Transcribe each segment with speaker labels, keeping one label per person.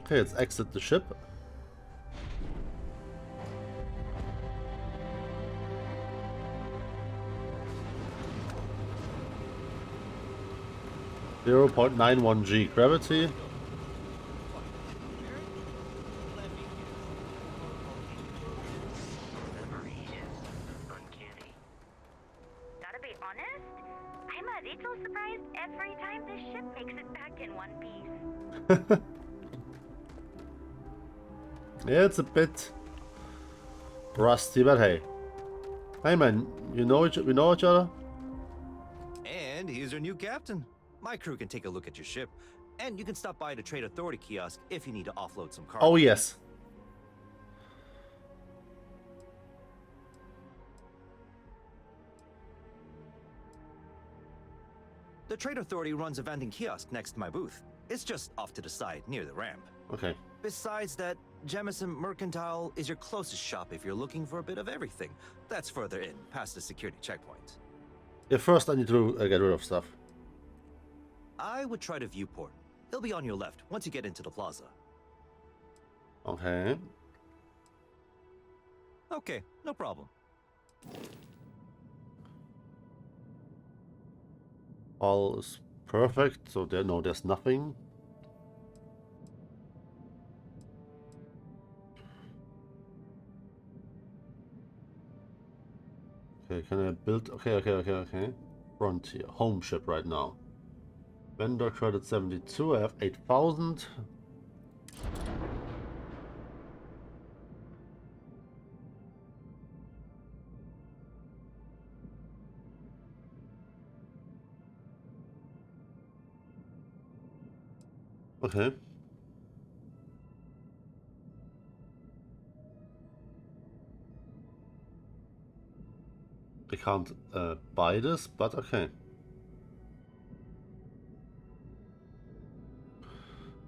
Speaker 1: Okay, let's exit the ship. .91 G gravity.
Speaker 2: Gotta be honest, I'm a little surprised every time this ship makes it back in one piece.
Speaker 1: Yeah, it's a bit rusty, but hey. Hey man, we know each other?
Speaker 3: And he's your new captain. My crew can take a look at your ship, and you can stop by the Trade Authority kiosk if you need to offload some cargo.
Speaker 1: Oh yes.
Speaker 3: The Trade Authority runs a vending kiosk next to my booth. It's just off to the side, near the ramp.
Speaker 1: Okay.
Speaker 3: Besides that, Jemison Mercantile is your closest shop if you're looking for a bit of everything. That's further in, past the security checkpoint.
Speaker 1: Yeah, first I need to get rid of stuff.
Speaker 3: I would try the viewport. It'll be on your left, once you get into the plaza.
Speaker 1: Okay.
Speaker 3: Okay, no problem.
Speaker 1: All is perfect, so there's nothing. Okay, can I build? Okay. Frontier, home ship right now. Vendor credit 72, I have 8,000. Okay. I can't buy this, but okay.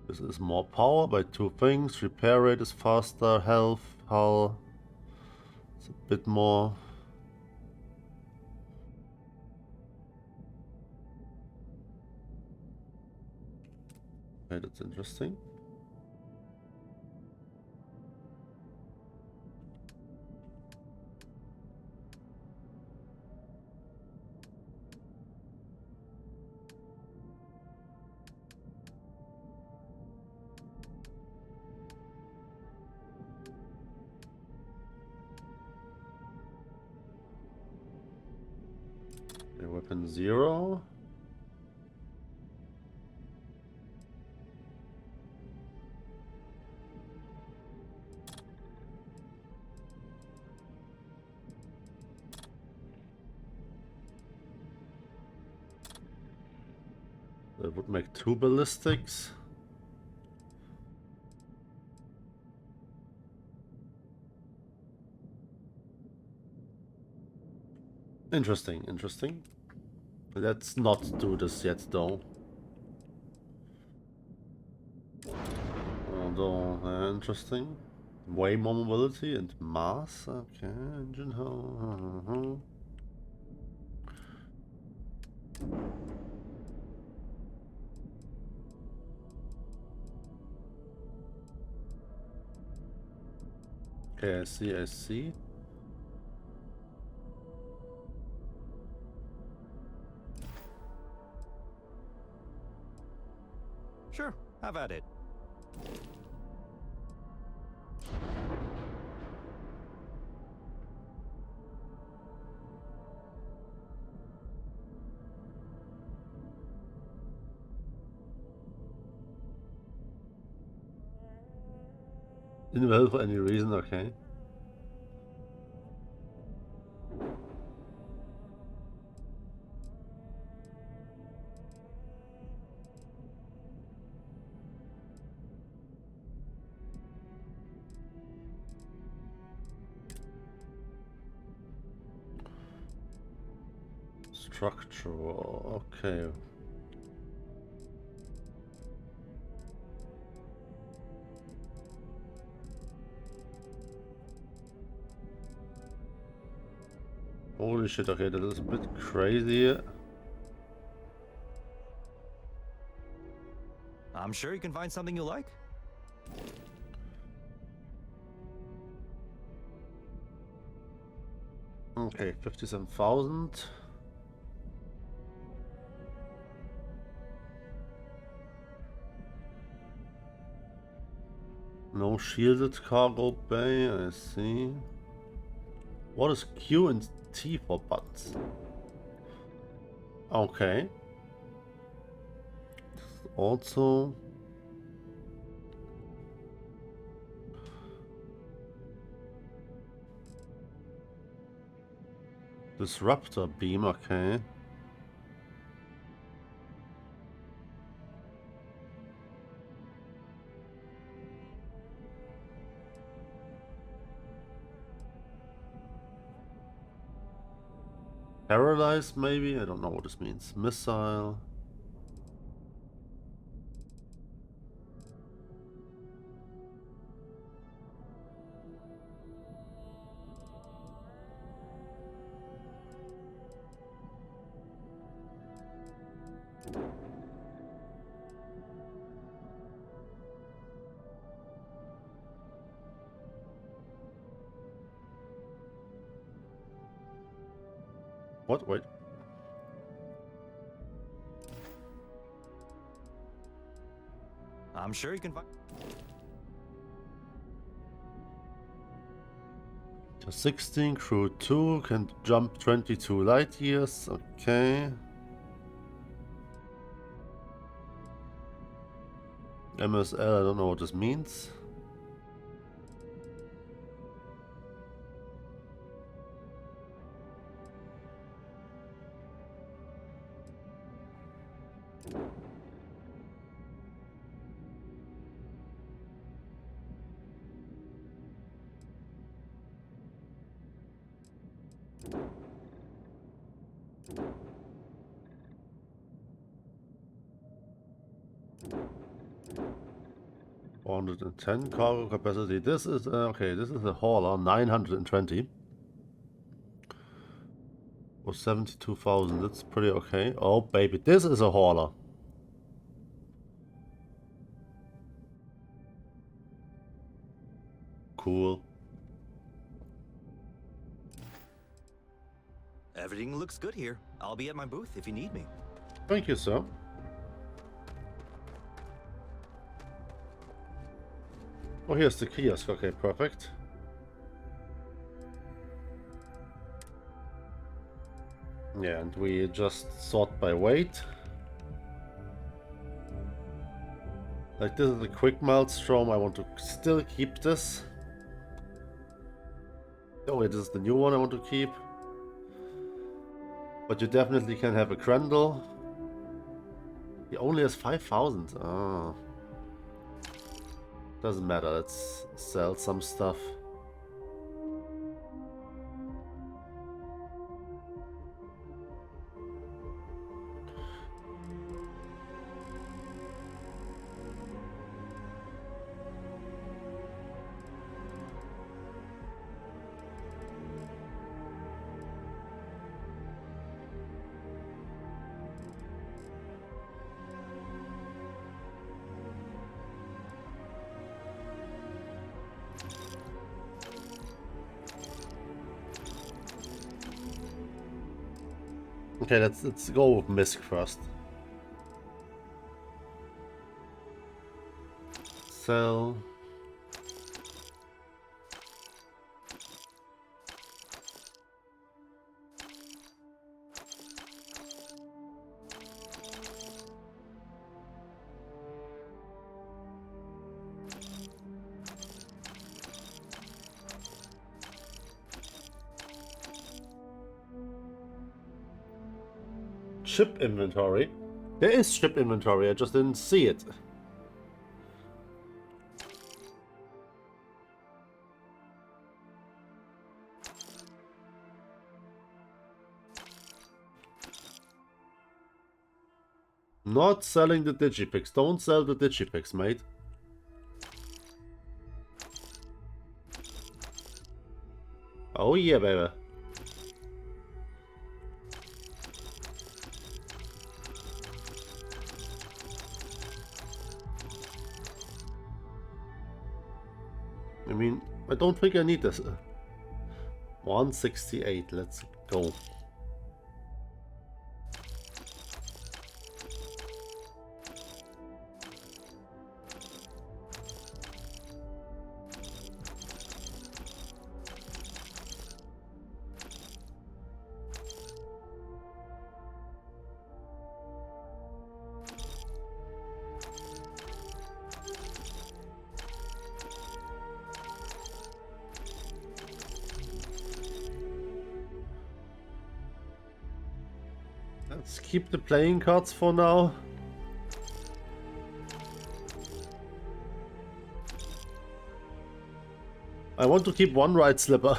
Speaker 1: This is more power by 2 things. Repair rate is faster. Health, hull. It's a bit more. Okay, that's interesting. Okay, weapon 0. That would make 2 ballistics. Interesting. Let's not do this yet, though. Although, interesting. Way more mobility and mass. Okay, engine hull. Okay, I see.
Speaker 3: Sure, have at it.
Speaker 1: Invalid for any reason, okay. Structural, okay. Holy shit, okay, that is a bit crazy.
Speaker 3: I'm sure you can find something you like.
Speaker 1: Okay, 57,000. No shielded cargo bay, I see. What is Q and T for buttons? Okay. Also... Disruptor beam, okay. Paralyzed, maybe? I don't know what this means. Missile. What? Wait.
Speaker 3: I'm sure you can find.
Speaker 1: 16, crew 2, can jump 22 light years, okay. MSL, I don't know what this means. $410 cargo capacity. This is okay. This is a hauler, 920 or 72,000. That's pretty okay. Oh baby, this is a hauler. Cool.
Speaker 3: Everything looks good here. I'll be at my booth if you need me.
Speaker 1: Thank you, sir. Oh, here's the kiosk. Okay, perfect. Yeah, and we just sort by weight. Like, this is a quick maelstrom. I want to still keep this. Oh wait, this is the new one I want to keep. But you definitely can have a Grendel. He only has 5,000. Oh. Doesn't matter, let's sell some stuff. Okay, let's go with Misk first. Sell. Ship inventory. There is ship inventory, I just didn't see it. Not selling the Digipix. Don't sell the Digipix, mate. Oh yeah, baby. I mean, I don't think I need this. 168. Let's go. Let's keep the playing cards for now. I want to keep one right slipper.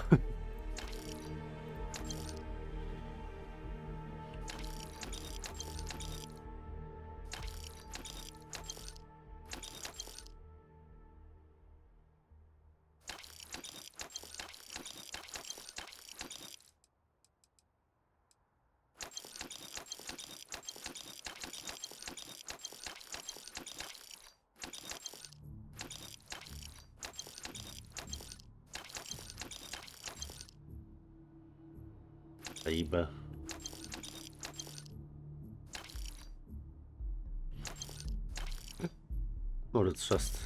Speaker 1: Baby. No, it's just...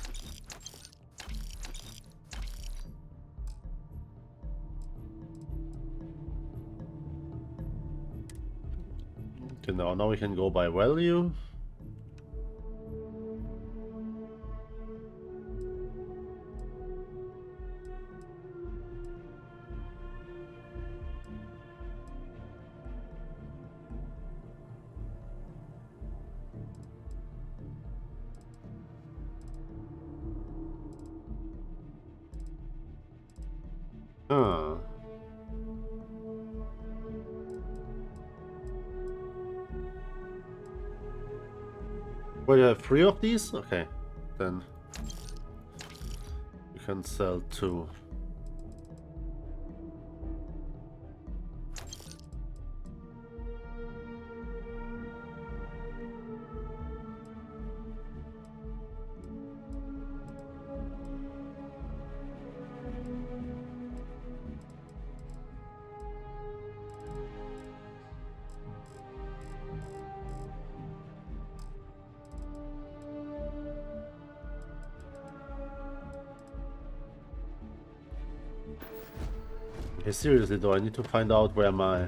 Speaker 1: Okay, now we can go by value. Huh. Well, you have 3 of these? Okay, then you can sell 2. Okay, seriously though, I need to find out where my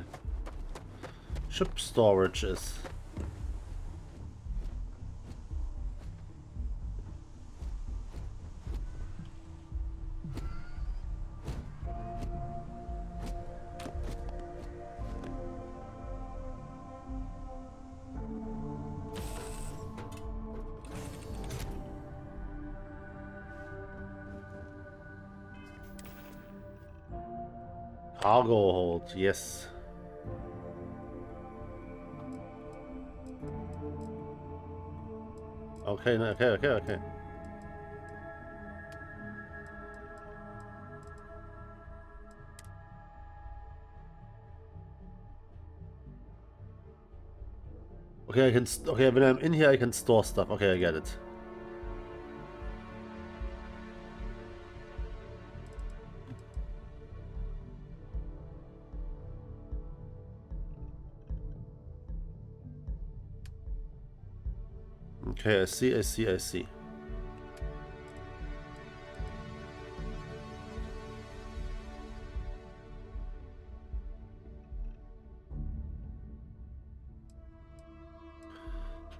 Speaker 1: ship storage is. Cargo hold, yes. Okay, okay. Okay, I can. Okay, when I'm in here, I can store stuff. Okay, I get it. Okay, I see.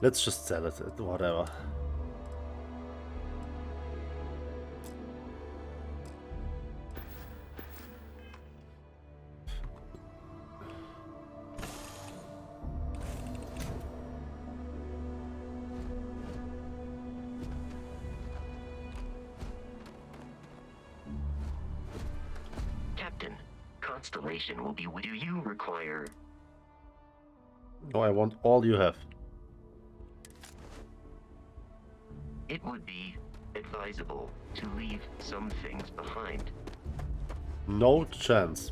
Speaker 1: Let's just sell it, whatever.
Speaker 4: Captain, Constellation will be with you. Do you require...
Speaker 1: No, I want all you have.
Speaker 4: It would be advisable to leave some things behind.
Speaker 1: No chance.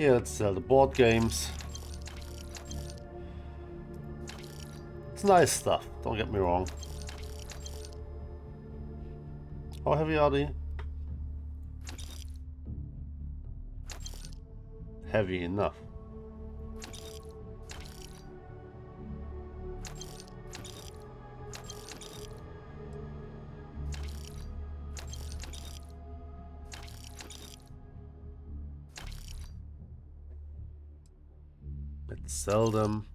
Speaker 1: Yeah, let's sell the board games. It's nice stuff, don't get me wrong. How heavy are they? Heavy enough. Let's sell them.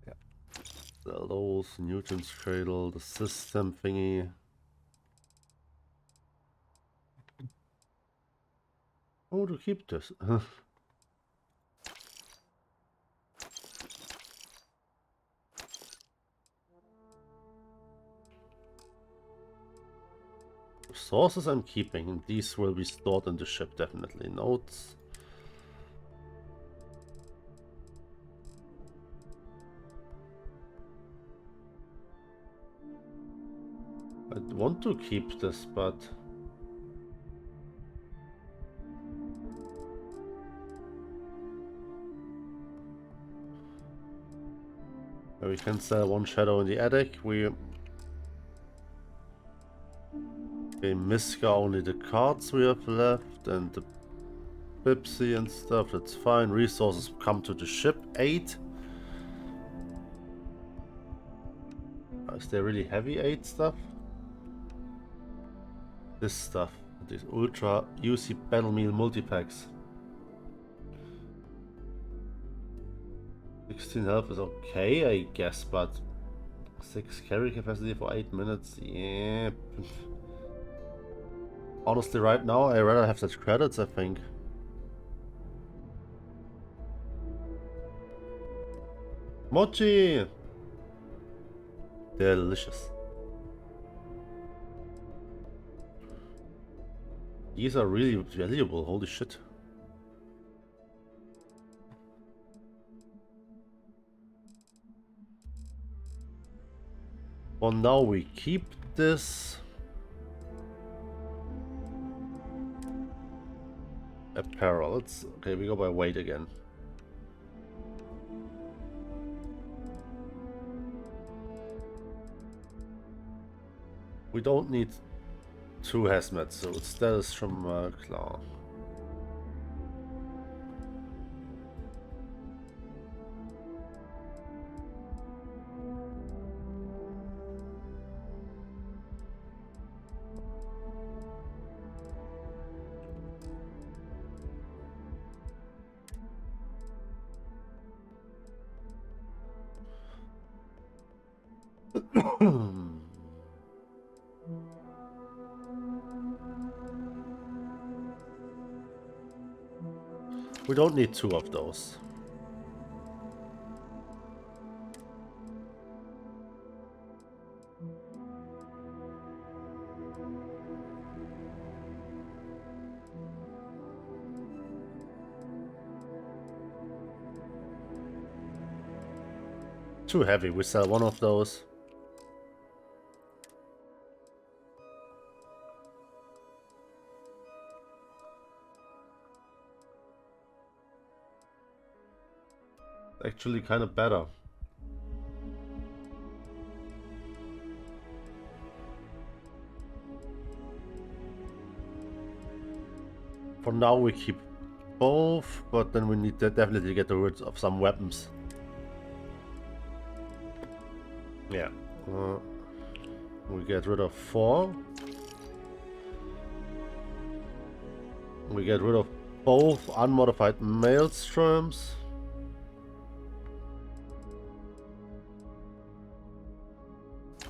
Speaker 1: Yeah. Sell those. Newton's cradle, the system thingy. Oh, to keep this. Resources I'm keeping, and these will be stored in the ship definitely. Notes. I want to keep this, but we can sell one shadow in the attic. We Miska only the cards we have left and the Bipsy and stuff. That's fine. Resources come to the ship. 8. Is there really heavy 8 stuff? This stuff. These ultra UC battle meal multi-packs. 16 health is okay, I guess, but 6 carry capacity for 8 minutes. Yeah. Honestly, right now, I rather have such credits, I think. Mochi! Delicious. These are really valuable, holy shit. For now, we keep this. Apparel. Okay, we go by weight again. We don't need 2 hazmat suits. That is from Claw. We don't need 2 of those. Too heavy. We sell 1 of those. Actually kind of better. For now we keep both, but then we need to definitely get rid of some weapons. Yeah. We get rid of 4. We get rid of both unmodified maelstroms.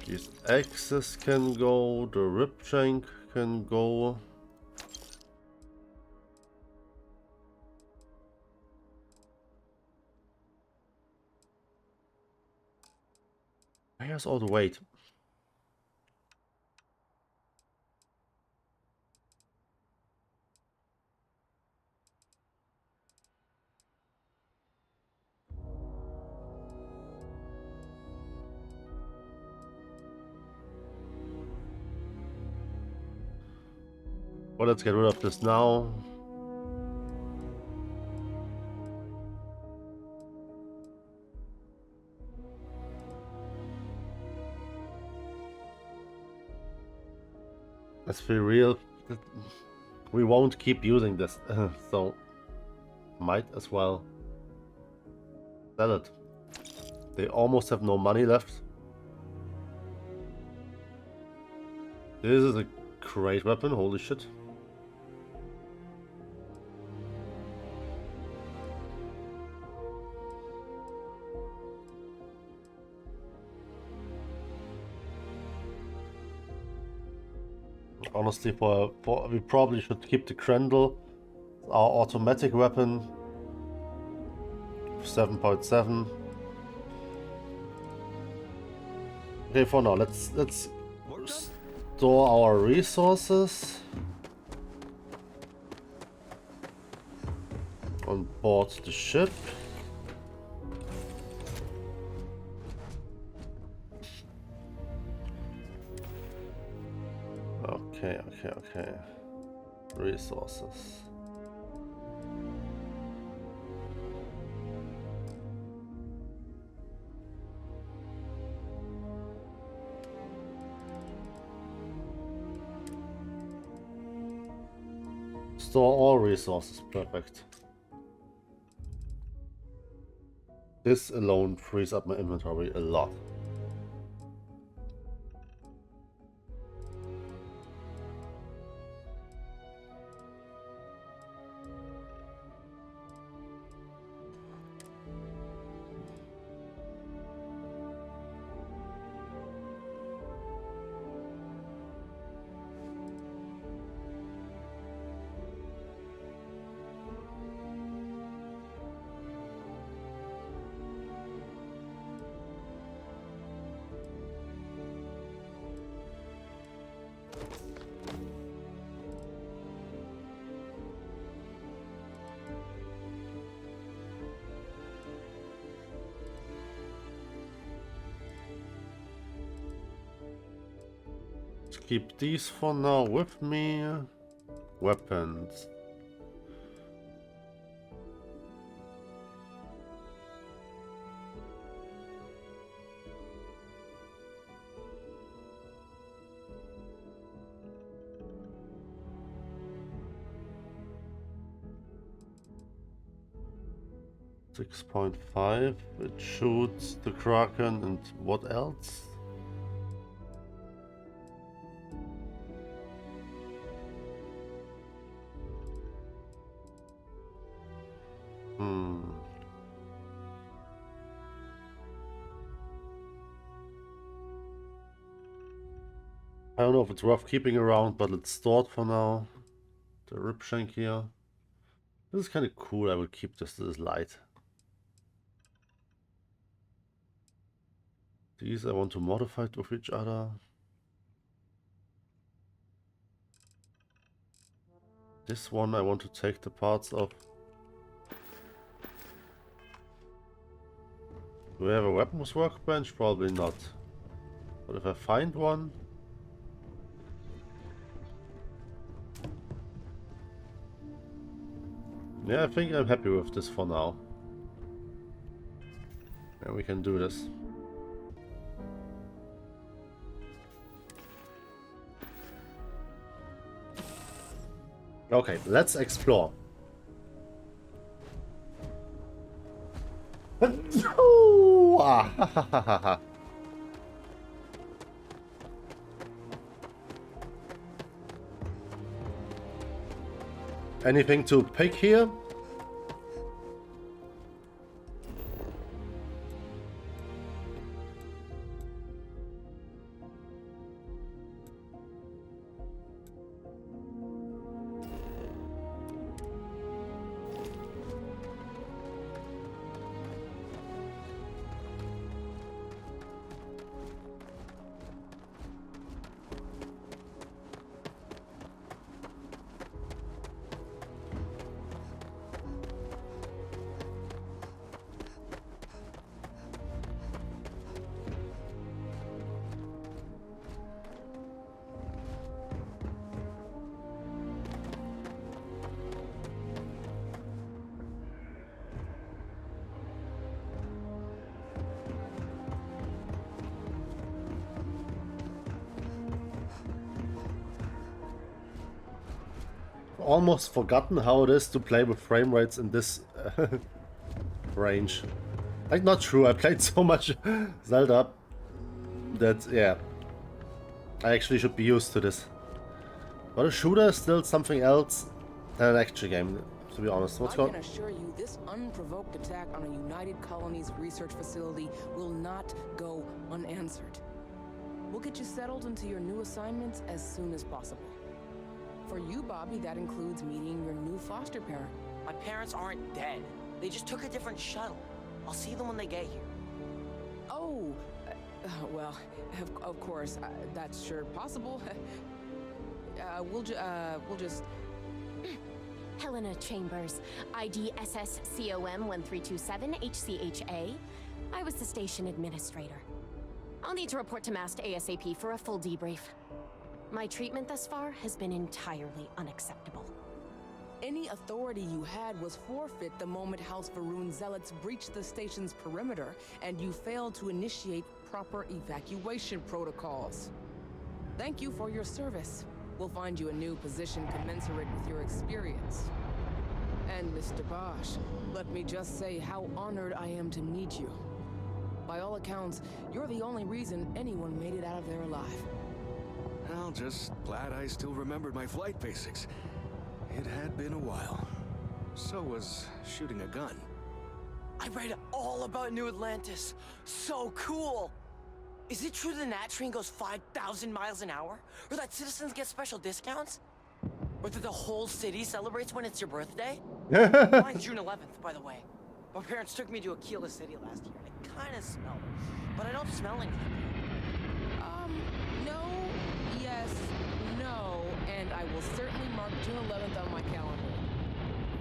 Speaker 1: These axes can go, the ripshank can go. Where's all the weight? Well, let's get rid of this now. let's be real. We won't keep using this, so might as well sell it. They almost have no money left. This is a great weapon, holy shit. Honestly, we probably should keep the Grendel, our automatic weapon, 7.7. Okay, for now, let's
Speaker 3: Work done?
Speaker 1: store our resources on board the ship. Okay. Resources. Store all resources, perfect. This alone frees up my inventory a lot. Keep these for now with me. Weapons. .5. It shoots the Kraken, and what else? I don't know if it's worth keeping around, but it's stored for now. The Ripshank here. This is kind of cool. I will keep this light. These I want to modify with each other. This one I want to take the parts of. Do we have a weapons workbench? Probably not. But if I find one... Yeah, I think I'm happy with this for now. And we can do this. Okay, let's explore. Anything to pick here? almost forgotten how it is to play with frame rates in this range. Like, not true, I played so much Zelda that, yeah, I actually should be used to this. But a shooter is still something else than an action game, to be honest. What's
Speaker 5: I
Speaker 1: going
Speaker 5: can assure you this unprovoked attack on a United Colonies research facility will not go unanswered. We'll get you settled into your new assignments as soon as possible. For you, Bobby, that includes meeting your new foster parent.
Speaker 6: My parents aren't dead. They just took a different shuttle. I'll see them when they get here.
Speaker 5: Oh, well, of course, that's sure possible. We'll just...
Speaker 7: Helena Chambers, ID SSCOM 1327 HCHA. I was the station administrator. I'll need to report to Mast ASAP for a full debrief. My treatment thus far has been entirely unacceptable.
Speaker 5: Any authority you had was forfeit the moment House Varun zealots breached the station's perimeter, and you failed to initiate proper evacuation protocols. Thank you for your service. We'll find you a new position commensurate with your experience. And Mr. Bosch, let me just say how honored I am to meet you. By all accounts, you're the only reason anyone made it out of there alive.
Speaker 8: Well, just glad I still remembered my flight basics. It had been a while. So was shooting a gun.
Speaker 6: I read all about New Atlantis. So cool! Is it true the Nat train goes 5,000 miles an hour? Or that citizens get special discounts? Or that the whole city celebrates when it's your birthday? Mine's June 11th, by the way. My parents took me to Aquila City last year, and it kinda smelled. But I don't smell anything.
Speaker 5: No, yes, no, and I will certainly mark June 11th on my calendar.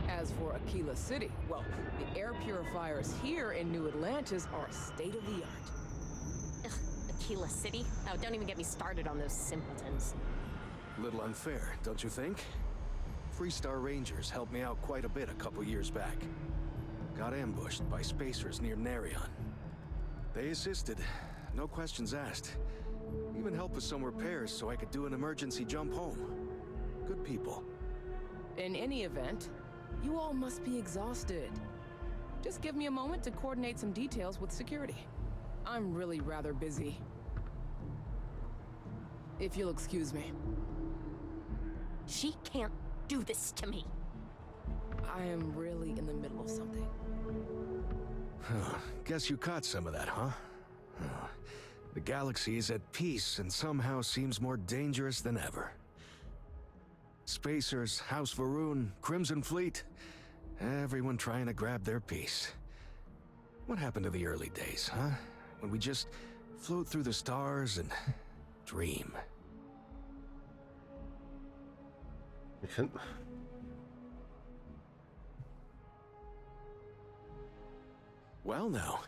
Speaker 5: As for Aquila City, well, the air purifiers here in New Atlantis are state-of-the-art.
Speaker 7: Ugh, Aquila City? Oh, don't even get me started on those simpletons.
Speaker 8: Little unfair, don't you think? Freestar Rangers helped me out quite a bit a couple years back. Got ambushed by spacers near Narion. They assisted, no questions asked. Even helped with some repairs so I could do an emergency jump home. Good people.
Speaker 5: In any event, you all must be exhausted. Just give me a moment to coordinate some details with security. I'm really rather busy. If you'll excuse me.
Speaker 7: She can't do this to me.
Speaker 5: I am really in the middle of something.
Speaker 8: Guess you caught some of that, huh? The galaxy is at peace and somehow seems more dangerous than ever. Spacers, House Varun, Crimson Fleet, everyone trying to grab their piece. What happened to the early days, huh? When we just float through the stars and dream.
Speaker 1: You can...
Speaker 8: Well now,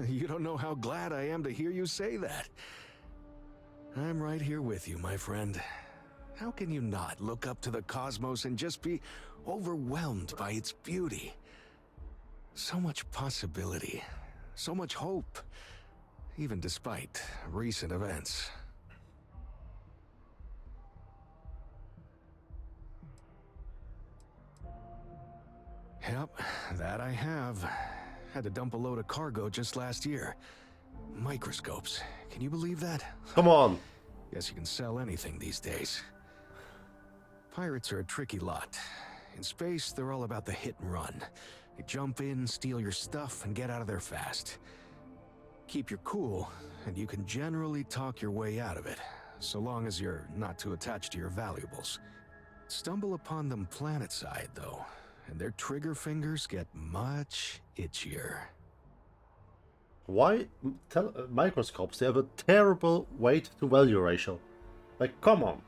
Speaker 8: you don't know how glad I am to hear you say that. I'm right here with you, my friend. How can you not look up to the cosmos and just be overwhelmed by its beauty? So much possibility, so much hope, even despite recent events. Yep, that I have. Had to dump a load of cargo just last year. Microscopes. Can you believe that?
Speaker 1: Come on.
Speaker 8: Guess you can sell anything these days. Pirates are a tricky lot. In space, they're all about the hit and run. They jump in, steal your stuff, and get out of there fast. Keep your cool, and you can generally talk your way out of it, so long as you're not too attached to your valuables. Stumble upon them planetside, though, and their trigger fingers get much itchier.
Speaker 1: Why microscopes? They have a terrible weight to value ratio. Like, come on.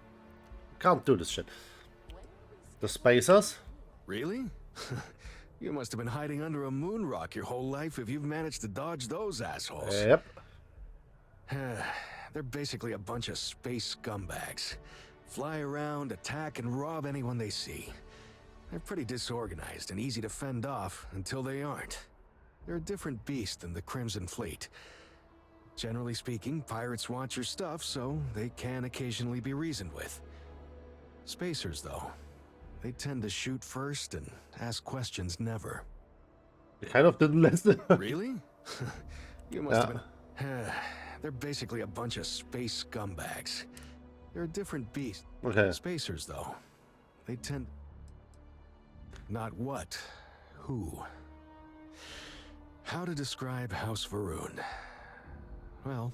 Speaker 1: Can't do this shit. The spacers?
Speaker 8: Really? You must have been hiding under a moon rock your whole life if you've managed to dodge those assholes.
Speaker 1: Yep.
Speaker 8: They're basically a bunch of space scumbags. Fly around, attack, and rob anyone they see. They're pretty disorganized and easy to fend off until they aren't. They're a different beast than the Crimson Fleet. Generally speaking, pirates want your stuff, so they can occasionally be reasoned with. Spacers, though, They tend to shoot first and ask questions never.
Speaker 1: Kind of didn't listen.
Speaker 8: Really? You must have been... They're basically a bunch of space scumbags. They're a different beast.
Speaker 1: Okay.
Speaker 8: Spacers, though. They tend... Not what. Who. How to describe House Varun? Well,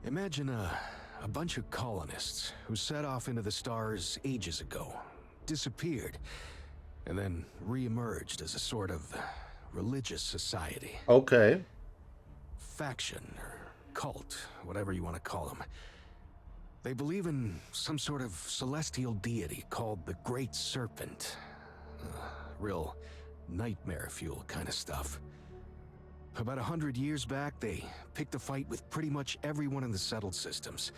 Speaker 8: imagine a bunch of colonists who set off into the stars ages ago, disappeared, and then re-emerged as a sort of religious society.
Speaker 1: Okay.
Speaker 8: Faction, or cult, whatever you want to call them. They believe in some sort of celestial deity called the Great Serpent. Real nightmare fuel kind of stuff. About 100 years back, they picked a fight with pretty much everyone in the settled systems.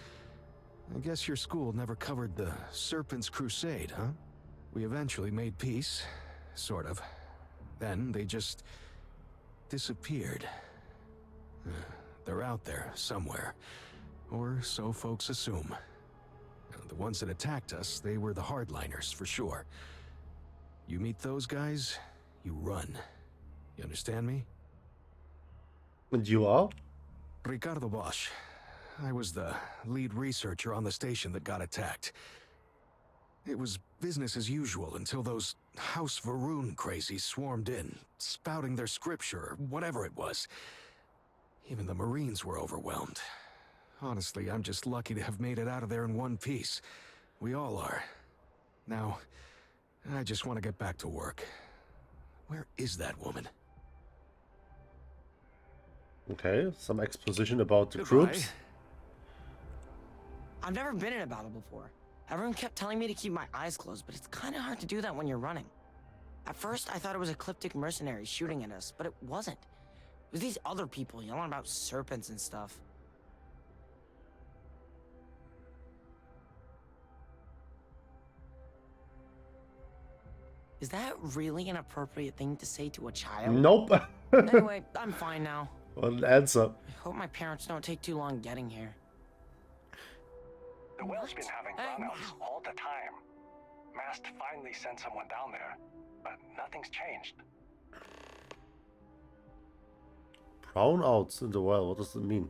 Speaker 8: I guess your school never covered the Serpent's Crusade, huh? We eventually made peace, sort of. Then they just disappeared. They're out there somewhere, or so folks assume. The ones that attacked us, they were the hardliners, for sure. You meet those guys, you run. You understand me?
Speaker 1: And you are?
Speaker 8: Ricardo Bosch. I was the lead researcher on the station that got attacked. It was business as usual until those House Varun crazies swarmed in, spouting their scripture or whatever it was. Even the Marines were overwhelmed. Honestly, I'm just lucky to have made it out of there in one piece. We all are. Now, I just want to get back to work. Where is that woman?
Speaker 1: Okay, some exposition about the
Speaker 8: Goodbye.
Speaker 1: groups.
Speaker 6: I've never been in a battle before. Everyone kept telling me to keep my eyes closed, but it's kind of hard to do that when you're running. At first, I thought it was ecliptic mercenaries shooting at us, but it wasn't. It was these other people yelling about serpents and stuff. Is that really an appropriate thing to say to a child?
Speaker 1: Nope.
Speaker 6: Anyway, I'm fine now.
Speaker 1: What an answer.
Speaker 6: I hope my parents don't take too long getting here.
Speaker 9: The well's been having
Speaker 6: Hey,
Speaker 9: brownouts all the time. Mast finally sent someone down there, but nothing's changed.
Speaker 1: Brownouts in the well, what does it mean?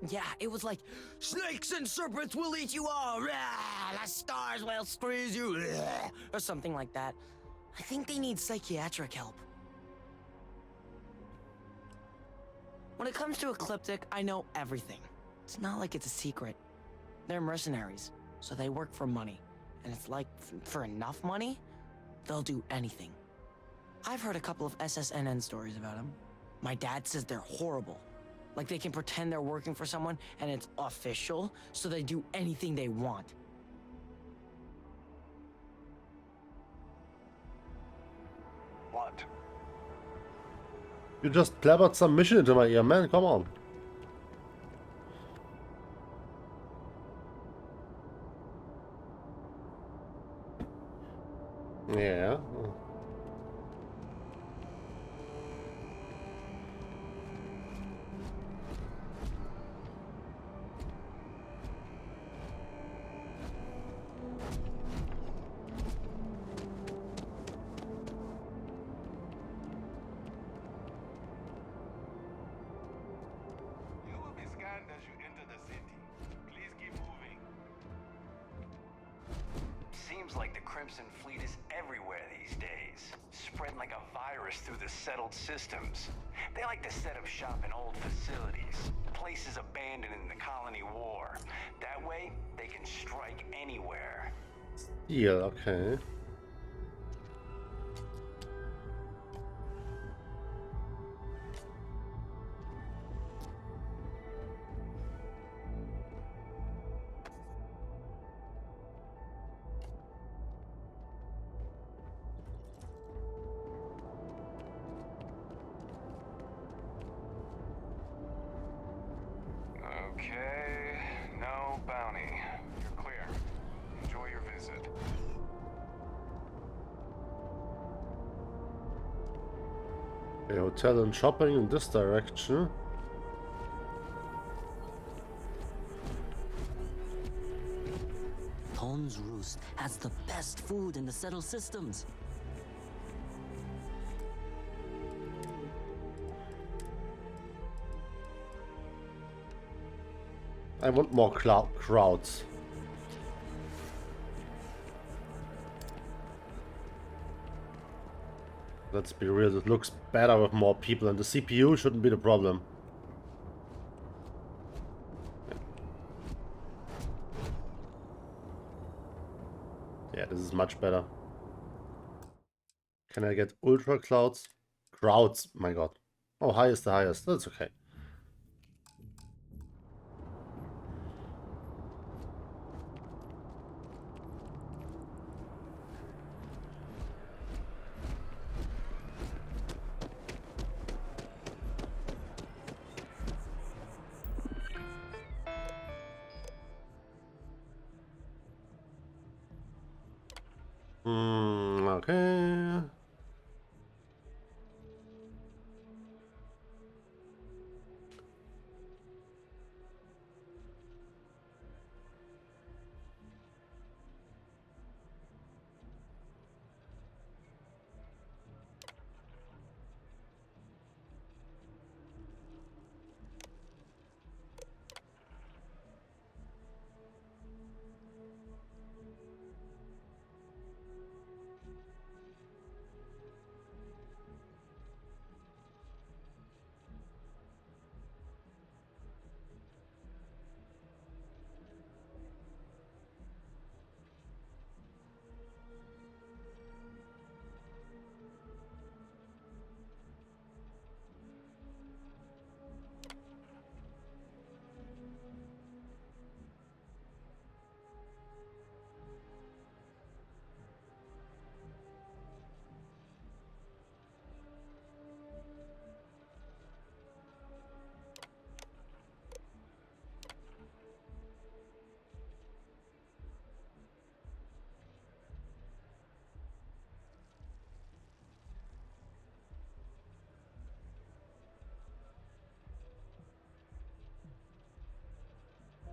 Speaker 6: Yeah, it was like, snakes and serpents will eat you all, rah, the stars will squeeze you, rah, or something like that. I think they need psychiatric help. When it comes to Ecliptic, I know everything. It's not like it's a secret. They're mercenaries, so they work for money. And it's like, for enough money, they'll do anything. I've heard a couple of SSNN stories about them. My dad says they're horrible. Like they can pretend they're working for someone and it's official, so they do anything they want.
Speaker 9: What?
Speaker 1: You just blabbered some mission into my ear, man, come on. Yeah.
Speaker 9: You will be scanned as you enter the city. Please keep moving. Seems like the Crimson Fleet is everywhere these days, spreading like a virus through the settled systems. They like to set up shop in old facilities, places abandoned in the colony war. That way, they can strike anywhere.
Speaker 1: Yeah, okay.
Speaker 9: Okay, no bounty. You're clear. Enjoy your visit.
Speaker 1: A hotel and shopping in this direction.
Speaker 10: Ton's Roost has the best food in the settled systems.
Speaker 1: I want more crowds. Let's be real, it looks better with more people, and the CPU shouldn't be the problem. Yeah, this is much better. Can I get ultra crowds? Crowds, my god. Oh, high is the highest. That's okay. Okay.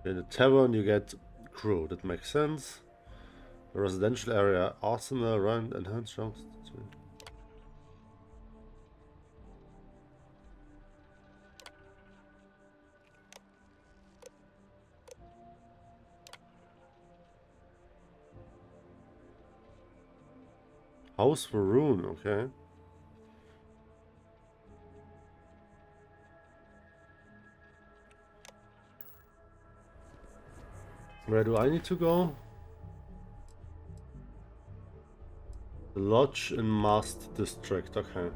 Speaker 1: In the tavern you get crew, that makes sense. The residential area, arsenal, run, enhanced jumps. House for Rune, okay. Where do I need to go? The lodge in Mast District, okay.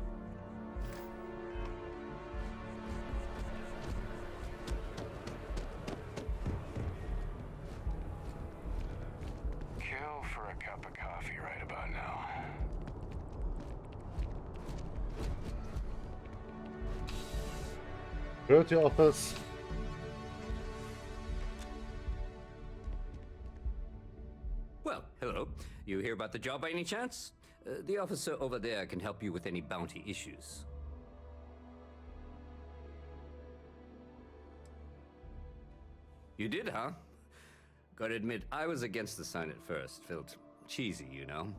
Speaker 9: Kill for a cup of coffee right about now.
Speaker 1: Security office.
Speaker 11: Well, hello. You hear about the job by any chance? The officer over there can help you with any bounty issues. You did, huh? Gotta admit, I was against the sign at first. Felt cheesy, you know?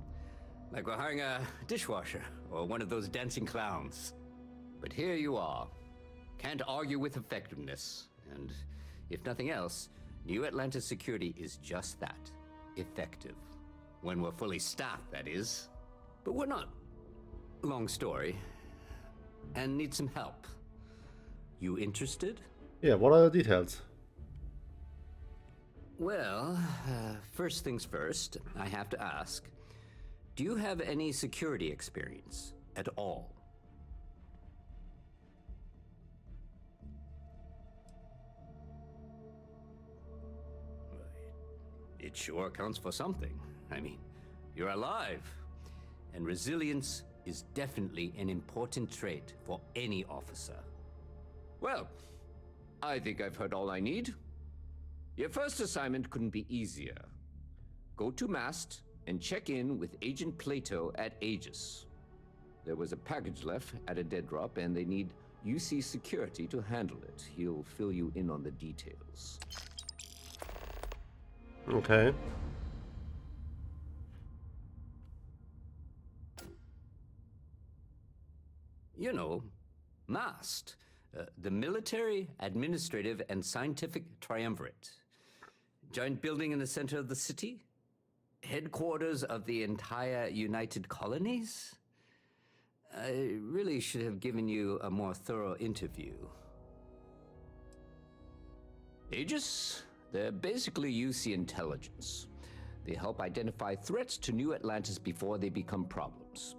Speaker 11: Like we're hiring a dishwasher or one of those dancing clowns. But here you are. Can't argue with effectiveness. And if nothing else, New Atlantis security is just that. Effective. When we're fully staffed, that is. But we're not. Long story. And need some help. You interested?
Speaker 1: Yeah, what are the details?
Speaker 11: Well, first things first, I have to ask. Do you have any security experience at all? It sure counts for something. I mean, you're alive. And resilience is definitely an important trait for any officer. Well, I think I've heard all I need. Your first assignment couldn't be easier. Go to Mast and check in with Agent Plato at Aegis. There was a package left at a dead drop, and they need UC security to handle it. He'll fill you in on the details.
Speaker 1: Okay.
Speaker 11: You know, MAST, the Military, Administrative, and Scientific Triumvirate. Giant building in the center of the city? Headquarters of the entire United Colonies? I really should have given you a more thorough interview. Aegis? They're basically UC intelligence. They help identify threats to New Atlantis before they become problems.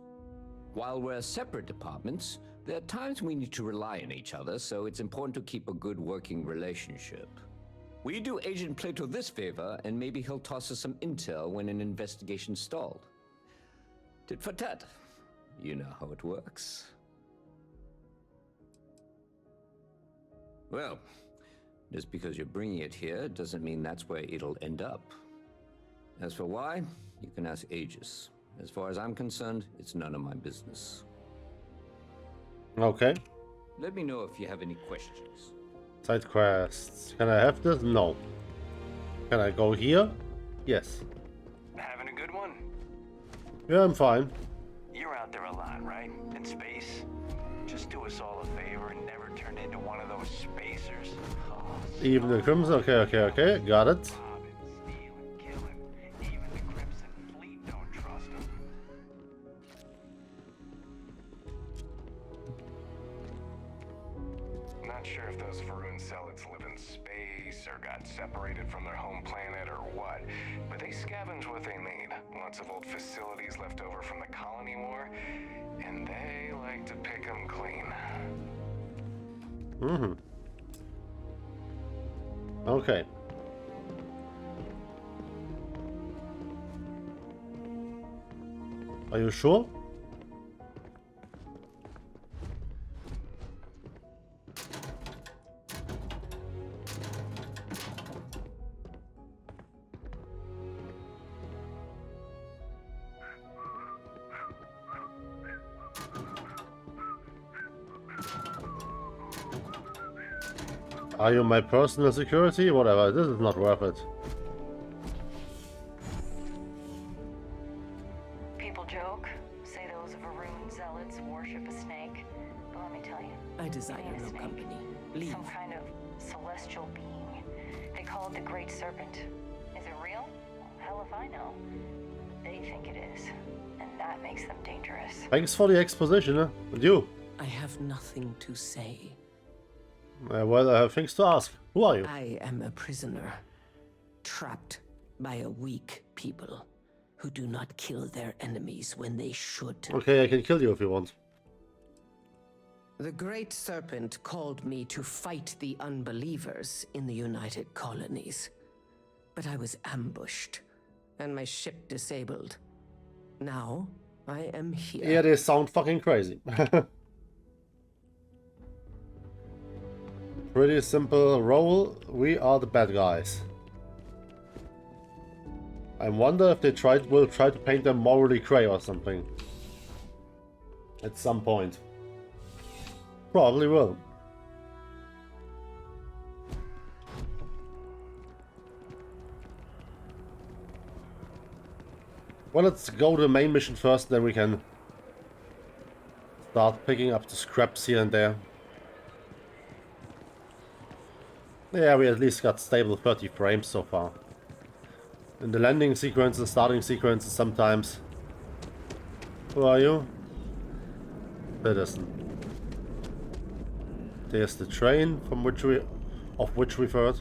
Speaker 11: While we're separate departments, there are times we need to rely on each other, so it's important to keep a good working relationship. We do Agent Plato this favor, and maybe he'll toss us some intel when an investigation's stalled. Tit for tat. You know how it works. Well, just because you're bringing it here doesn't mean that's where it'll end up. As for why, you can ask Aegis. As far as I'm concerned, it's none of my business.
Speaker 1: Okay.
Speaker 11: Let me know if you have any questions.
Speaker 1: Side quests. Can I have this? No. Can I go here? Yes.
Speaker 9: Having a good one?
Speaker 1: Yeah, I'm fine.
Speaker 9: You're out there a lot, right? In space? Just do us all a favor and never turn into one of those spacers. Oh,
Speaker 1: Even the Crimson. Okay. Got it.
Speaker 9: Sure if those Varun zealots live in space or got separated from their home planet or what, but they scavenge what they need. Lots of old facilities left over from the colony war, and they like to pick them clean.
Speaker 1: Okay. Are you sure? Are you my personal security? Whatever, this is not worth it.
Speaker 2: People joke, say those Varun zealots worship a snake. But let me tell you,
Speaker 10: I desire
Speaker 2: it ain't a
Speaker 10: no
Speaker 2: snake.
Speaker 10: company. Leave.
Speaker 2: Some kind of celestial being. They call it the Great Serpent. Is it real? Hell if I know. They think it is, and that makes them dangerous.
Speaker 1: Thanks for the exposition, huh? And you?
Speaker 10: I have nothing to say.
Speaker 1: Well, I have things to ask. Who are you?
Speaker 10: I am a prisoner, trapped by a weak people who do not kill their enemies when they should.
Speaker 1: Okay, I can kill you if you want.
Speaker 10: The Great Serpent called me to fight the unbelievers in the United Colonies. But I was ambushed, and my ship disabled. Now, I am here.
Speaker 1: Yeah, they sound fucking crazy. Pretty simple role. We are the bad guys. I wonder if they will try to paint them morally grey or something. At some point. Probably will. Well, let's go to the main mission first, then we can start picking up the scraps here and there. Yeah, we at least got stable 30 frames so far. In the landing sequences, starting sequences sometimes. Who are you? Citizen. There's the train of which we've heard.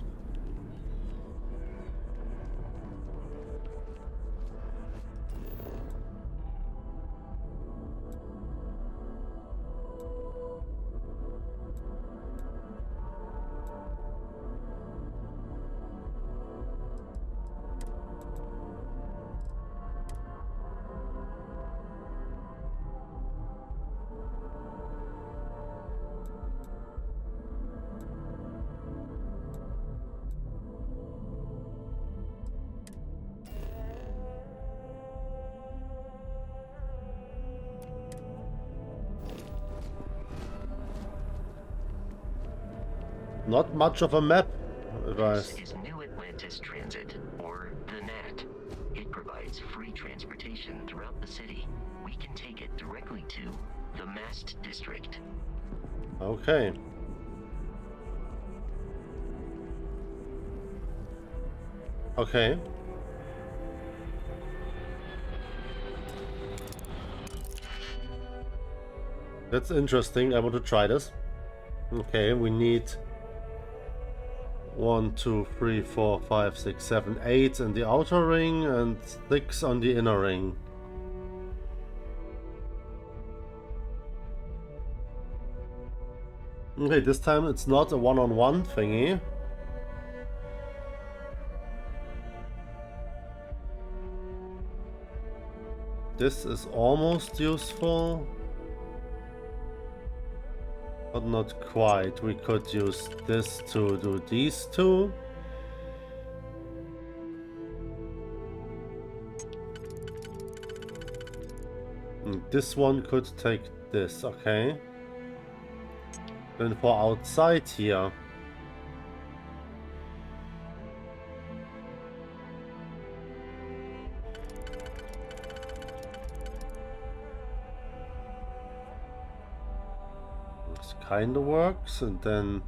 Speaker 1: Not much of a map.
Speaker 4: This is New Atlantis Transit, or the NAT. It provides free transportation throughout the city. We can take it directly to the Mast District.
Speaker 1: Okay. Okay. That's interesting. I want to try this. Okay, we need 1, 2, 3, 4, 5, 6, 7, 8 in the outer ring and 6 on the inner ring. Okay, this time it's not a one-on-one thingy. This is almost useful, but not quite. We could use this to do these two. And this one could take this, okay. Then for outside here. This kind of works, and then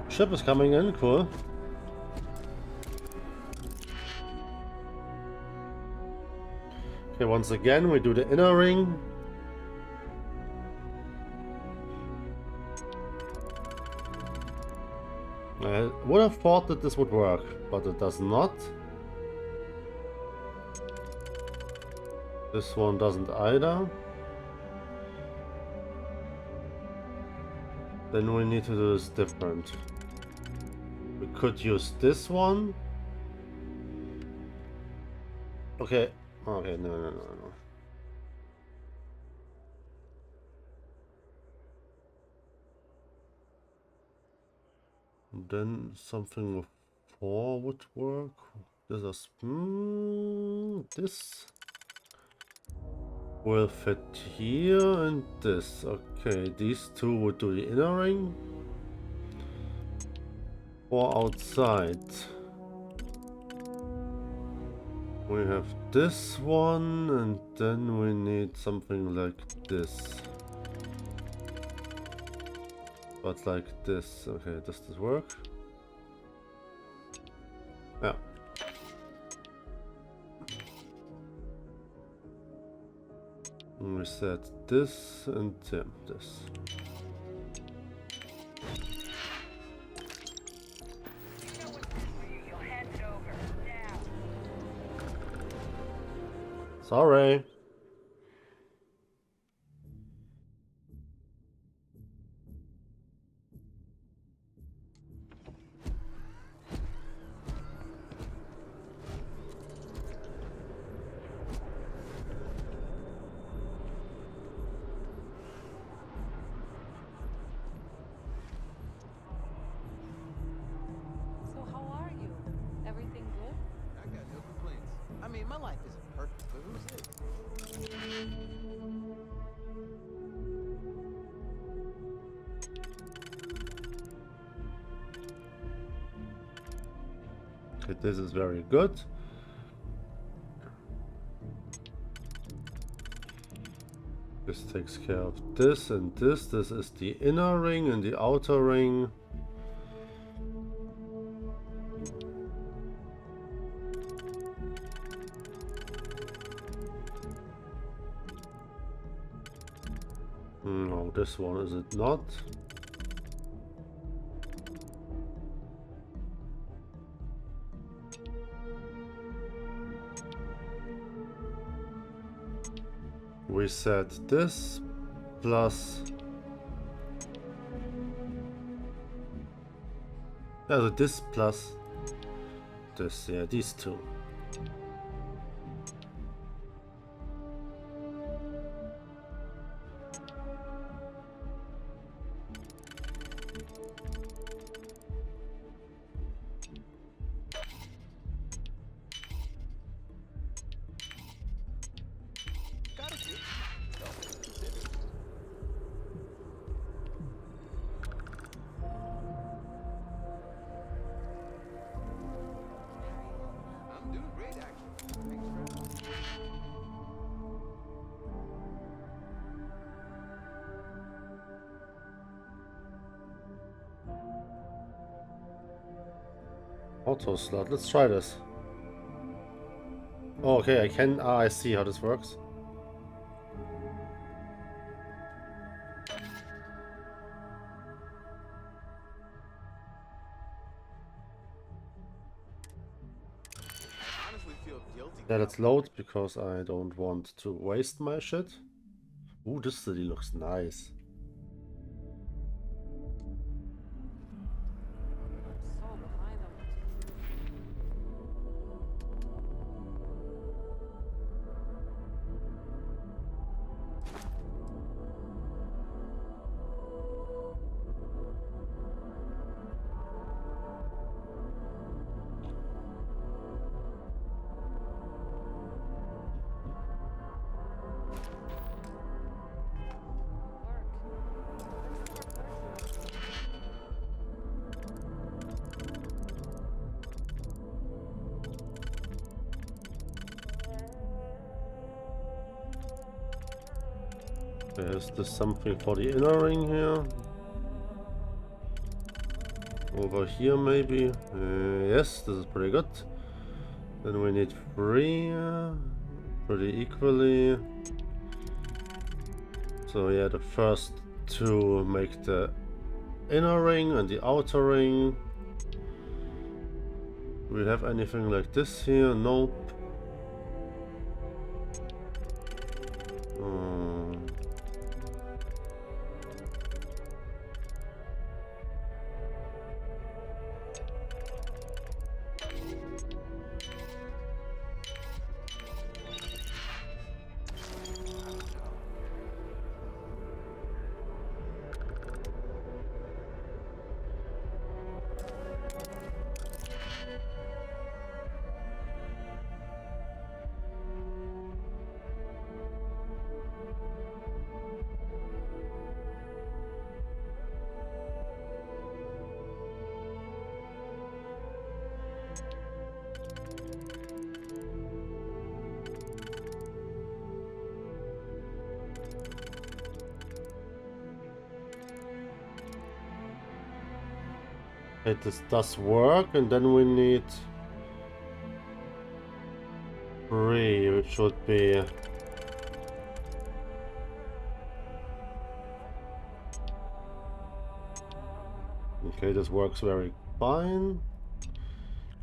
Speaker 1: ship is coming in, cool. Okay, once again we do the inner ring. I would have thought that this would work, but it does not. This one doesn't either. Then we need to do this different. We could use this one. Okay. Okay, no. Then something with 4 would work. This is this will fit here and this. Okay, these two would do the inner ring. For outside, we have this one, and then we need something like this. But like this. Okay, does this work? Yeah. And we set this and this. Sorry.
Speaker 12: So how are you? Everything good?
Speaker 13: I got no complaints. I mean, my life isn't perfect, but who's is?
Speaker 1: Okay, this is very good. This takes care of this and this. This is the inner ring and the outer ring. No, this one is it not? We set this plus this plus this, yeah, these two. Auto slot. Let's try this. Oh, okay, I can. Ah, I see how this works.
Speaker 13: I honestly feel guilty.
Speaker 1: Yeah, let's load because I don't want to waste my shit. Ooh, this city looks nice.
Speaker 12: So behind them.
Speaker 1: Is this something for the inner ring here? Over here maybe? Yes, this is pretty good. Then we need 3, pretty equally. So yeah, the first 2 make the inner ring and the outer ring. Do we have anything like this here? Nope. This does work, and then we need 3, which should be okay. This works very fine.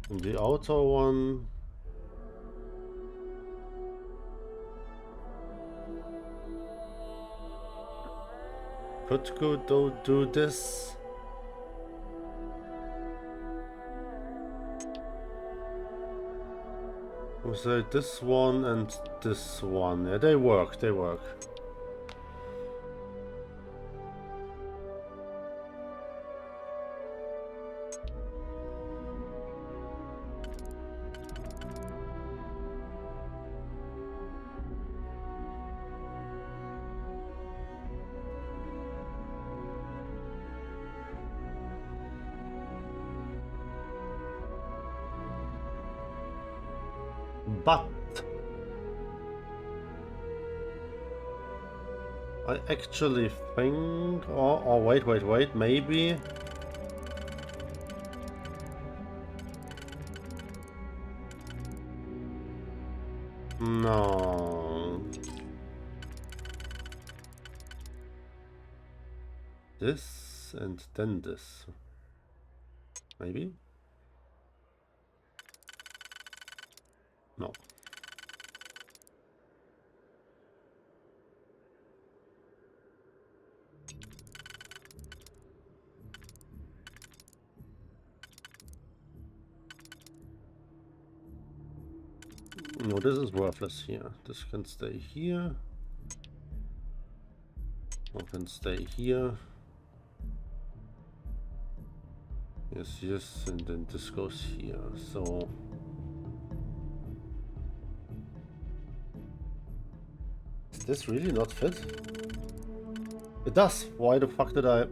Speaker 1: And the outer one, could go do this. We say this one and this one. Yeah, they work. They work. But I actually think, oh wait, maybe. No. This and then this. Maybe? No. No, this is worthless here. This can stay here. Or can stay here. Yes, and then this goes here. So does this really not fit? It does. Why the fuck did I?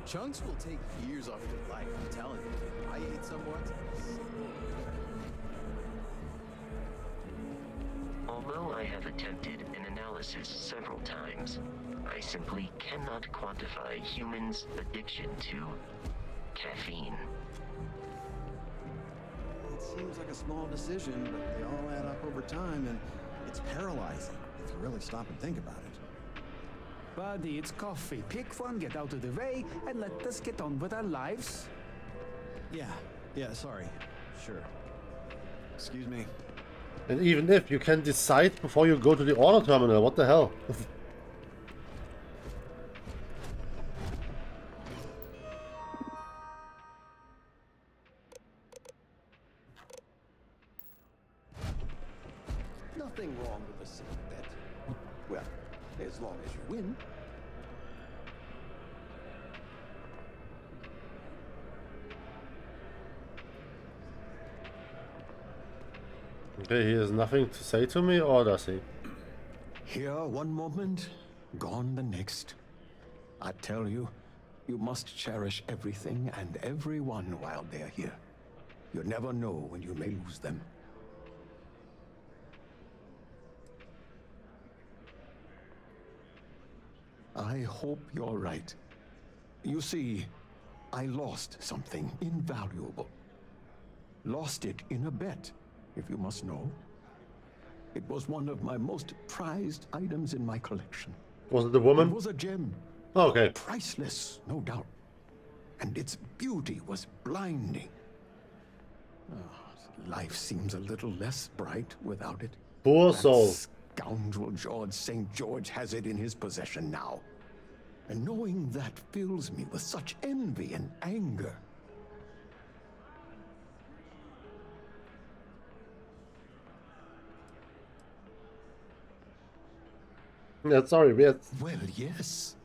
Speaker 13: Chunks will take years off your life, I'm telling you. I ate some once.
Speaker 4: Although I have attempted an analysis several times, I simply cannot quantify humans' addiction to caffeine.
Speaker 13: It seems like a small decision, but they all add up over time, and it's paralyzing if you really stop and think about it.
Speaker 14: Buddy, it's coffee. Pick one, get out of the way, and let us get on with our lives.
Speaker 13: Yeah, sorry. Sure. Excuse me.
Speaker 1: And even if you can decide before you go to the order terminal, what the hell?
Speaker 13: Nothing wrong with a safe bet. Well, as long as you win.
Speaker 1: Okay, he has nothing to say to me, or does he?
Speaker 8: Here one moment, gone the next. I tell you, you must cherish everything and everyone while they're here. You never know when you may lose them. I hope you're right. You see, I lost something invaluable. Lost it in a bet, if you must know. It was one of my most prized items in my collection.
Speaker 1: Was it the woman?
Speaker 8: It was a gem.
Speaker 1: Okay.
Speaker 8: Priceless, no doubt. And its beauty was blinding. Oh, life seems a little less bright without it.
Speaker 1: Poor
Speaker 8: That
Speaker 1: soul.
Speaker 8: Scoundrel George St. George has it in his possession now. And knowing that fills me with such envy and anger.
Speaker 1: Yeah, sorry, weird.
Speaker 8: Well, yes.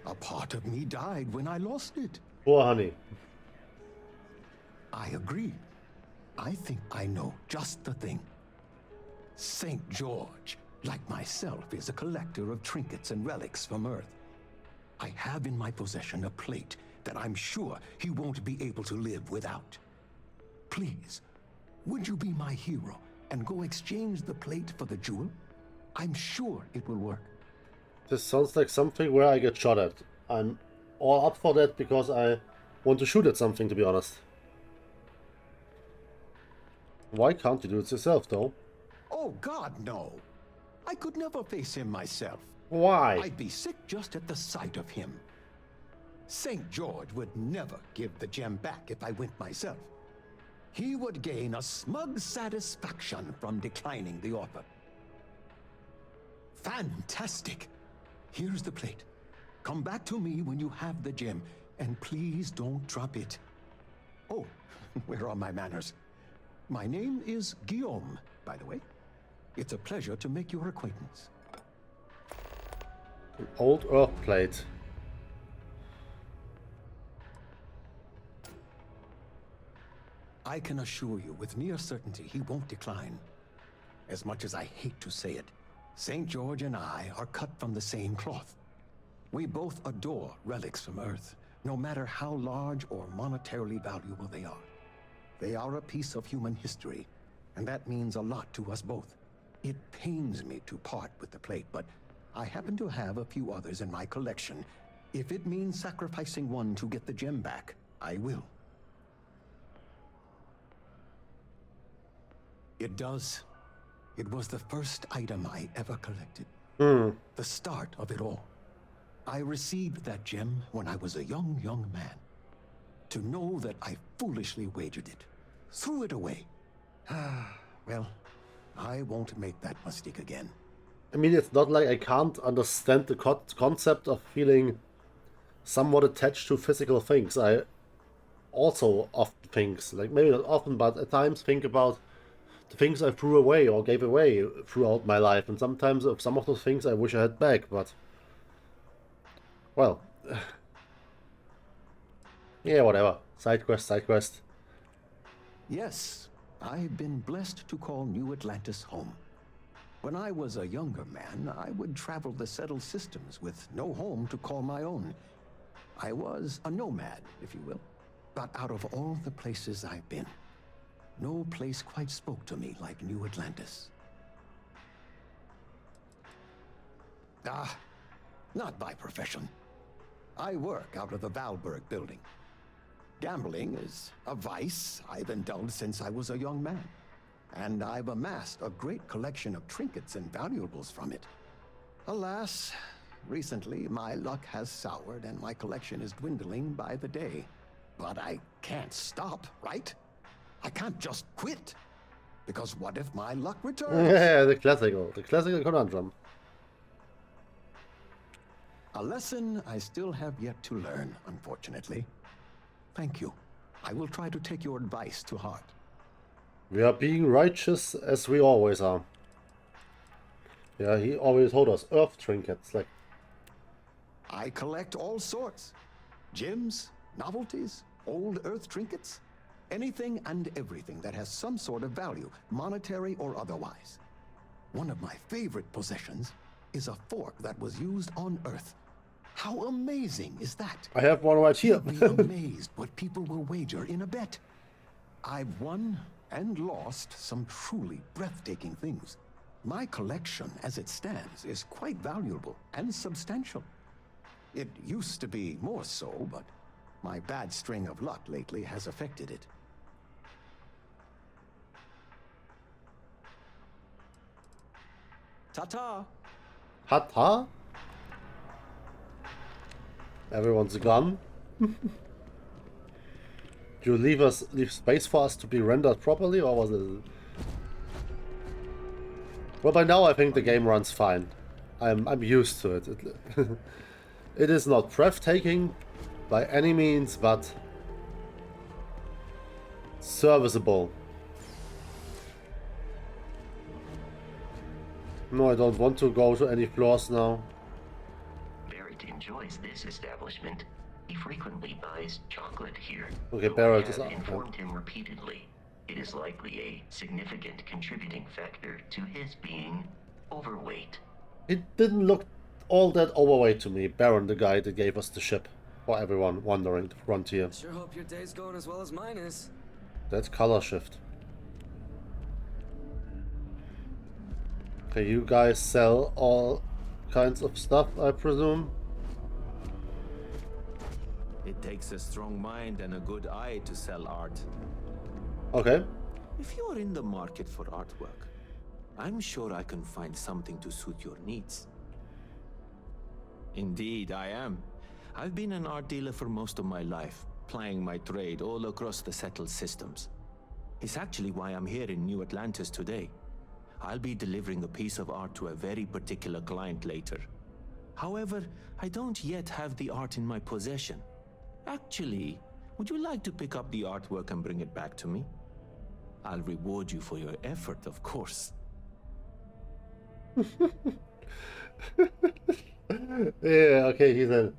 Speaker 8: A part of me died when I lost it.
Speaker 1: Poor honey.
Speaker 8: I agree. I think I know just the thing. St. George, like myself, is a collector of trinkets and relics from Earth. I have in my possession a plate that I'm sure he won't be able to live without. Please, would you be my hero and go exchange the plate for the jewel? I'm sure it will work.
Speaker 1: This sounds like something where I get shot at. I'm all up for that because I want to shoot at something, to be honest. Why can't you do it yourself, though?
Speaker 8: Oh, God, no. I could never face him myself.
Speaker 1: Why?
Speaker 8: I'd be sick just at the sight of him. St. George would never give the gem back if I went myself. He would gain a smug satisfaction from declining the offer. Fantastic. Here's the plate. Come back to me when you have the gem, and please don't drop it. Oh, where are my manners? My name is Guillaume, by the way. It's a pleasure to make your acquaintance.
Speaker 1: An old earth plate.
Speaker 8: I can assure you with near certainty he won't decline. As much as I hate to say it, St. George and I are cut from the same cloth. We both adore relics from Earth, no matter how large or monetarily valuable they are. They are a piece of human history, and that means a lot to us both. It pains me to part with the plate, but I happen to have a few others in my collection. If it means sacrificing one to get the gem back, I will. It does. It was the first item I ever collected. The start of it all. I received that gem when I was a young man. To know that I foolishly wagered it, threw it away. Well, I won't make that mistake again.
Speaker 1: I mean, it's not like I can't understand the concept of feeling somewhat attached to physical things. I also often think, like maybe not often, but at times think about the things I threw away or gave away throughout my life, and sometimes of some of those things I wish I had back, but well, yeah, whatever. Side quest.
Speaker 8: Yes, I've been blessed to call New Atlantis home. When I was a younger man, I would travel the settled systems with no home to call my own.
Speaker 13: I was a nomad, if you will. But out of all the places I've been, no place quite spoke to me like New Atlantis. Not by profession. I work out of the Valberg building. Gambling is a vice I've indulged since I was a young man. And I've amassed a great collection of trinkets and valuables from it. Alas, recently my luck has soured and my collection is dwindling by the day. But I can't stop, right? I can't just quit. Because what if my luck returns?
Speaker 1: Yeah, the classical conundrum.
Speaker 13: A lesson I still have yet to learn, unfortunately. Thank you. I will try to take your advice to heart.
Speaker 1: We are being righteous as we always are. Yeah, he always told us earth trinkets, like.
Speaker 13: I collect all sorts. Gems, novelties, old earth trinkets. Anything and everything that has some sort of value, monetary or otherwise. One of my favorite possessions is a fork that was used on Earth. How amazing is that?
Speaker 1: I have one right here.
Speaker 13: You'd be amazed what people will wager in a bet. I've won and lost some truly breathtaking things. My collection, as it stands, is quite valuable and substantial. It used to be more so, but my bad string of luck lately has affected it. Ta-ta!
Speaker 1: Ta-ta? Everyone's gone. Do you leave space for us to be rendered properly, or was it? Well, by now I think the game runs fine. I'm used to it. It is not breathtaking by any means, but serviceable. No, I don't want to go to any floors now.
Speaker 4: Barrett enjoys this establishment. He frequently buys chocolate here.
Speaker 1: Okay, Barrett is
Speaker 4: I have informed him repeatedly. It is likely a significant contributing factor to his being overweight.
Speaker 1: It didn't look all that overweight to me. Baron, the guy that gave us the ship. For everyone wondering, the frontier.
Speaker 15: Sure hope your day's going as well as mine is.
Speaker 1: That color shift. Okay, you guys sell all kinds of stuff, I presume?
Speaker 16: It takes a strong mind and a good eye to sell art.
Speaker 1: Okay.
Speaker 16: If you're in the market for artwork, I'm sure I can find something to suit your needs. Indeed, I am. I've been an art dealer for most of my life, plying my trade all across the settled systems. It's actually why I'm here in New Atlantis today. I'll be delivering a piece of art to a very particular client later. However, I don't yet have the art in my possession. Actually, would you like to pick up the artwork and bring it back to me? I'll reward you for your effort, of course.
Speaker 1: Yeah, okay, he's an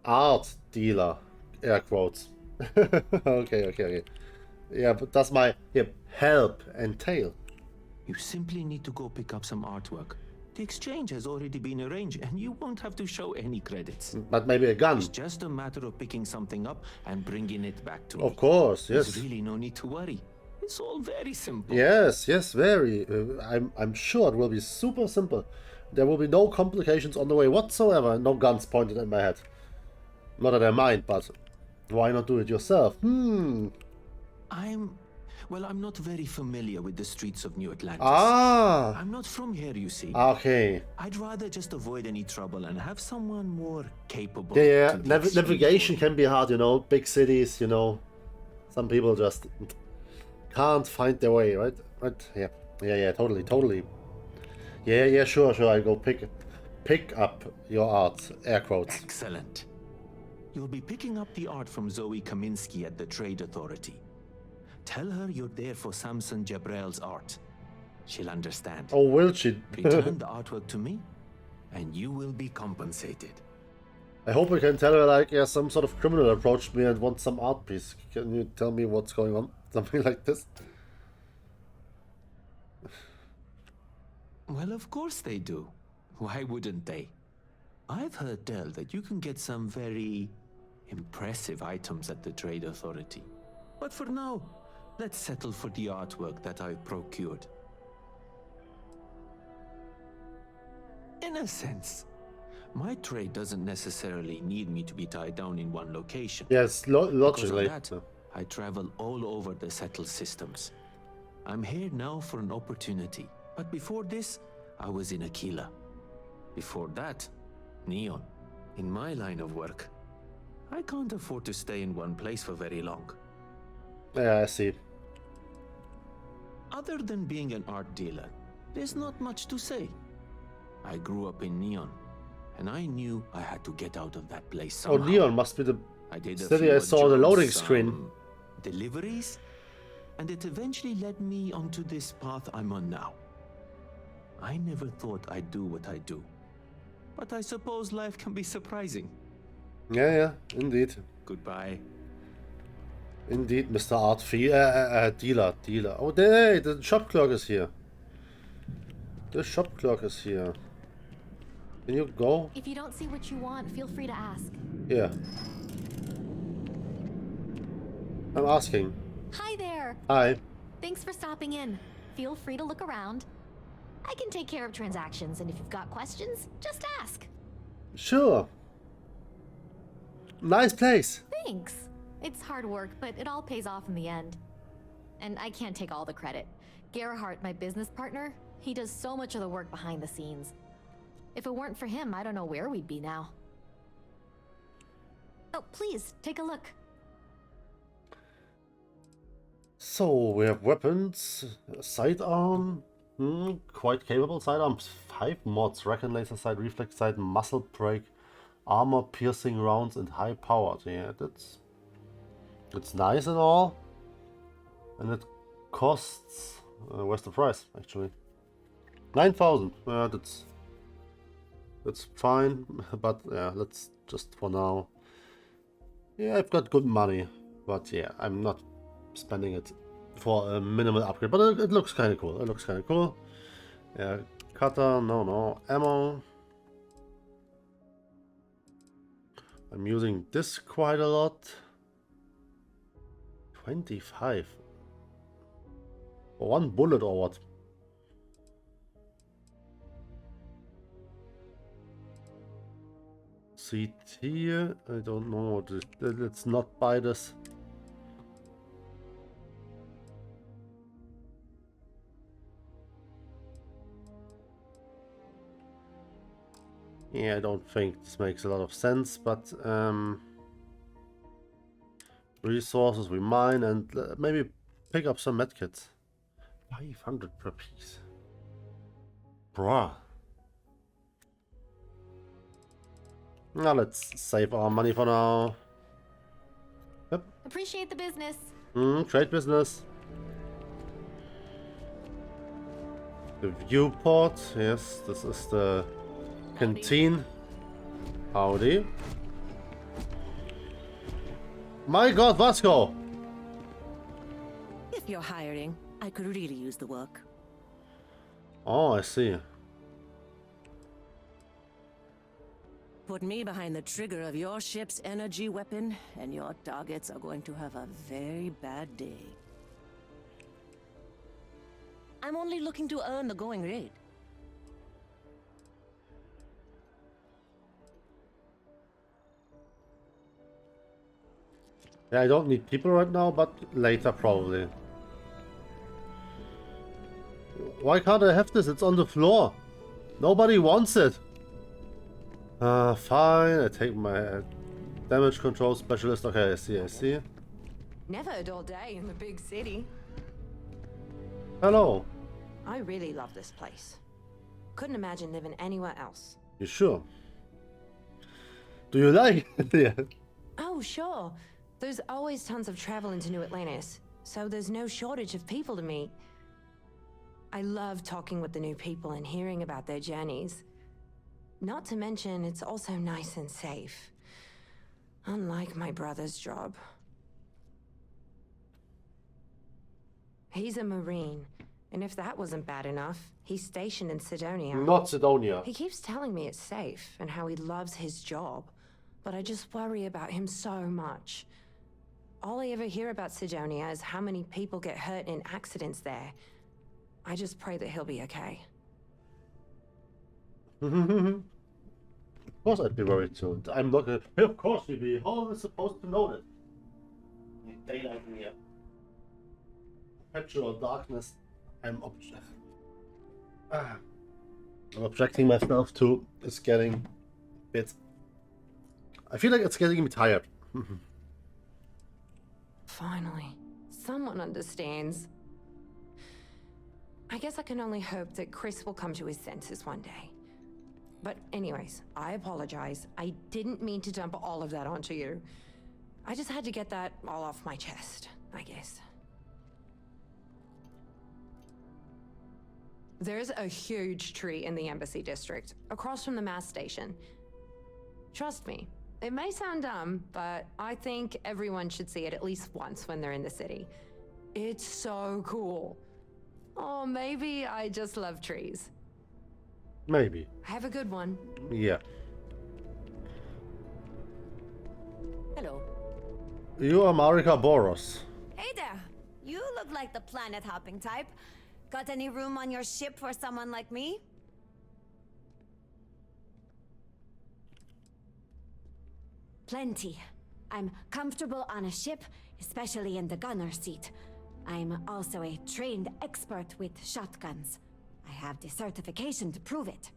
Speaker 1: art dealer. Air quotes. Okay. Yeah, but does my help entail?
Speaker 16: You simply need to go pick up some artwork. The exchange has already been arranged, and you won't have to show any credits.
Speaker 1: But maybe a gun.
Speaker 16: It's just a matter of picking something up and bringing it back to me.
Speaker 1: Of course, yes.
Speaker 16: There's really no need to worry. It's all very simple.
Speaker 1: Yes, very. I'm sure it will be super simple. There will be no complications on the way whatsoever. No guns pointed at my head. Not that I mind, but why not do it yourself?
Speaker 16: I'm not very familiar with the streets of New Atlantis.
Speaker 1: Ah!
Speaker 16: I'm not from here, you see.
Speaker 1: Okay.
Speaker 16: I'd rather just avoid any trouble and have someone more capable.
Speaker 1: Yeah. Navigation can be hard, you know. Big cities, you know. Some people just can't find their way, right? Yeah, totally. Yeah, sure. I go pick up your art. Air quotes.
Speaker 16: Excellent. You'll be picking up the art from Zoe Kaminsky at the Trade Authority. Tell her you're there for Samson Jabrel's art. She'll understand.
Speaker 1: Oh, will she?
Speaker 16: Return the artwork to me, and you will be compensated.
Speaker 1: I hope I can tell her, like, yeah, some sort of criminal approached me and wants some art piece. Can you tell me what's going on? Something like this?
Speaker 16: Well, of course they do. Why wouldn't they? I've heard tell that you can get some very impressive items at the Trade Authority. But for now, let's settle for the artwork that I've procured. In a sense, my trade doesn't necessarily need me to be tied down in one location.
Speaker 1: Yes, logically.
Speaker 16: Because of that, I travel all over the settled systems. I'm here now for an opportunity, but before this, I was in Aquila. Before that, Neon. In my line of work, I can't afford to stay in one place for very long.
Speaker 1: Yeah, I see.
Speaker 16: Other than being an art dealer, there's not much to say. I grew up in Neon, and I knew I had to get out of that place somehow.
Speaker 1: Oh, Neon must be the
Speaker 16: I did a
Speaker 1: city
Speaker 16: few
Speaker 1: I saw the
Speaker 16: jobs,
Speaker 1: loading screen.
Speaker 16: Deliveries, and it eventually led me onto this path I'm on now. I never thought I'd do what I do, but I suppose life can be surprising.
Speaker 1: Yeah, indeed.
Speaker 16: Goodbye.
Speaker 1: Indeed, Mr. Art Fee, dealer. Oh, hey, the shop clerk is here. The shop clerk is here. Can you go?
Speaker 7: If you don't see what you want, feel free to ask.
Speaker 1: Yeah. I'm asking.
Speaker 7: Hi there.
Speaker 1: Hi.
Speaker 7: Thanks for stopping in. Feel free to look around. I can take care of transactions, and if you've got questions, just ask.
Speaker 1: Sure. Nice place.
Speaker 7: Thanks. It's hard work, but it all pays off in the end. And I can't take all the credit. Gerhardt, my business partner, he does so much of the work behind the scenes. If it weren't for him, I don't know where we'd be now. Oh, please, take a look.
Speaker 1: So, we have weapons, sidearm, quite capable sidearms, 5 mods, Rack and Laser Sight, Reflex Sight, Muscle Break, Armor Piercing Rounds, and High Powered. Yeah, it's nice and all. And it costs, where's the price, actually? 9,000, that's fine, but yeah, let's just for now. Yeah, I've got good money, but yeah, I'm not spending it for a minimal upgrade, but it looks kind of cool. Yeah, cutter, no, ammo. I'm using this quite a lot. 25. For one bullet or what? CT, I don't know what let's not buy this. Yeah, I don't think this makes a lot of sense, but resources we mine and maybe pick up some medkits. 500 per piece. Bruh. Now let's save our money for now. Yep.
Speaker 7: Appreciate the business.
Speaker 1: Trade business. The viewport. Yes, this is the canteen. Howdy. My God, Vasco!
Speaker 17: If you're hiring, I could really use the work.
Speaker 1: Oh, I see.
Speaker 17: Put me behind the trigger of your ship's energy weapon, and your targets are going to have a very bad day. I'm only looking to earn the going rate.
Speaker 1: Yeah, I don't need people right now, but later probably. Why can't I have this? It's on the floor. Nobody wants it. Fine. I take my damage control specialist. Okay, I see.
Speaker 18: Never a dull day in the big city.
Speaker 1: Hello.
Speaker 18: I really love this place. Couldn't imagine living anywhere else.
Speaker 1: You sure? Do you like it? Yeah.
Speaker 18: Oh, sure. There's always tons of travel into New Atlantis, so there's no shortage of people to meet. I love talking with the new people and hearing about their journeys. Not to mention, it's also nice and safe. Unlike my brother's job. He's a Marine, and if that wasn't bad enough, he's stationed in Sidonia.
Speaker 1: Not Sidonia.
Speaker 18: He keeps telling me it's safe and how he loves his job. but I just worry about him so much. All I ever hear about Sidonia is how many people get hurt in accidents there. I just pray that he'll be okay.
Speaker 1: Of course I'd be worried too. I'm not gonna... Of course you'd be. How is supposed to know that? Daylight in here. Perpetual darkness. I'm objecting myself to. It's getting a bit... I feel like it's getting me tired.
Speaker 18: Finally, someone understands. I guess I can only hope that Chris will come to his senses one day. But anyways, I apologize. I didn't mean to dump all of that onto you. I just had to get that all off my chest, I guess. There's a huge tree in the Embassy District, across from the mass station. Trust me, it may sound dumb, but I think everyone should see it at least once when they're in the city. It's so cool. Or maybe I just love trees.
Speaker 1: Maybe.
Speaker 18: Have a good one.
Speaker 1: Yeah.
Speaker 19: Hello.
Speaker 1: You are Marika Boros.
Speaker 19: Hey there. You look like the planet-hopping type. Got any room on your ship for someone like me? Plenty. I'm comfortable on a ship, especially in the gunner seat. I'm also a trained expert with shotguns. I have the certification to prove it.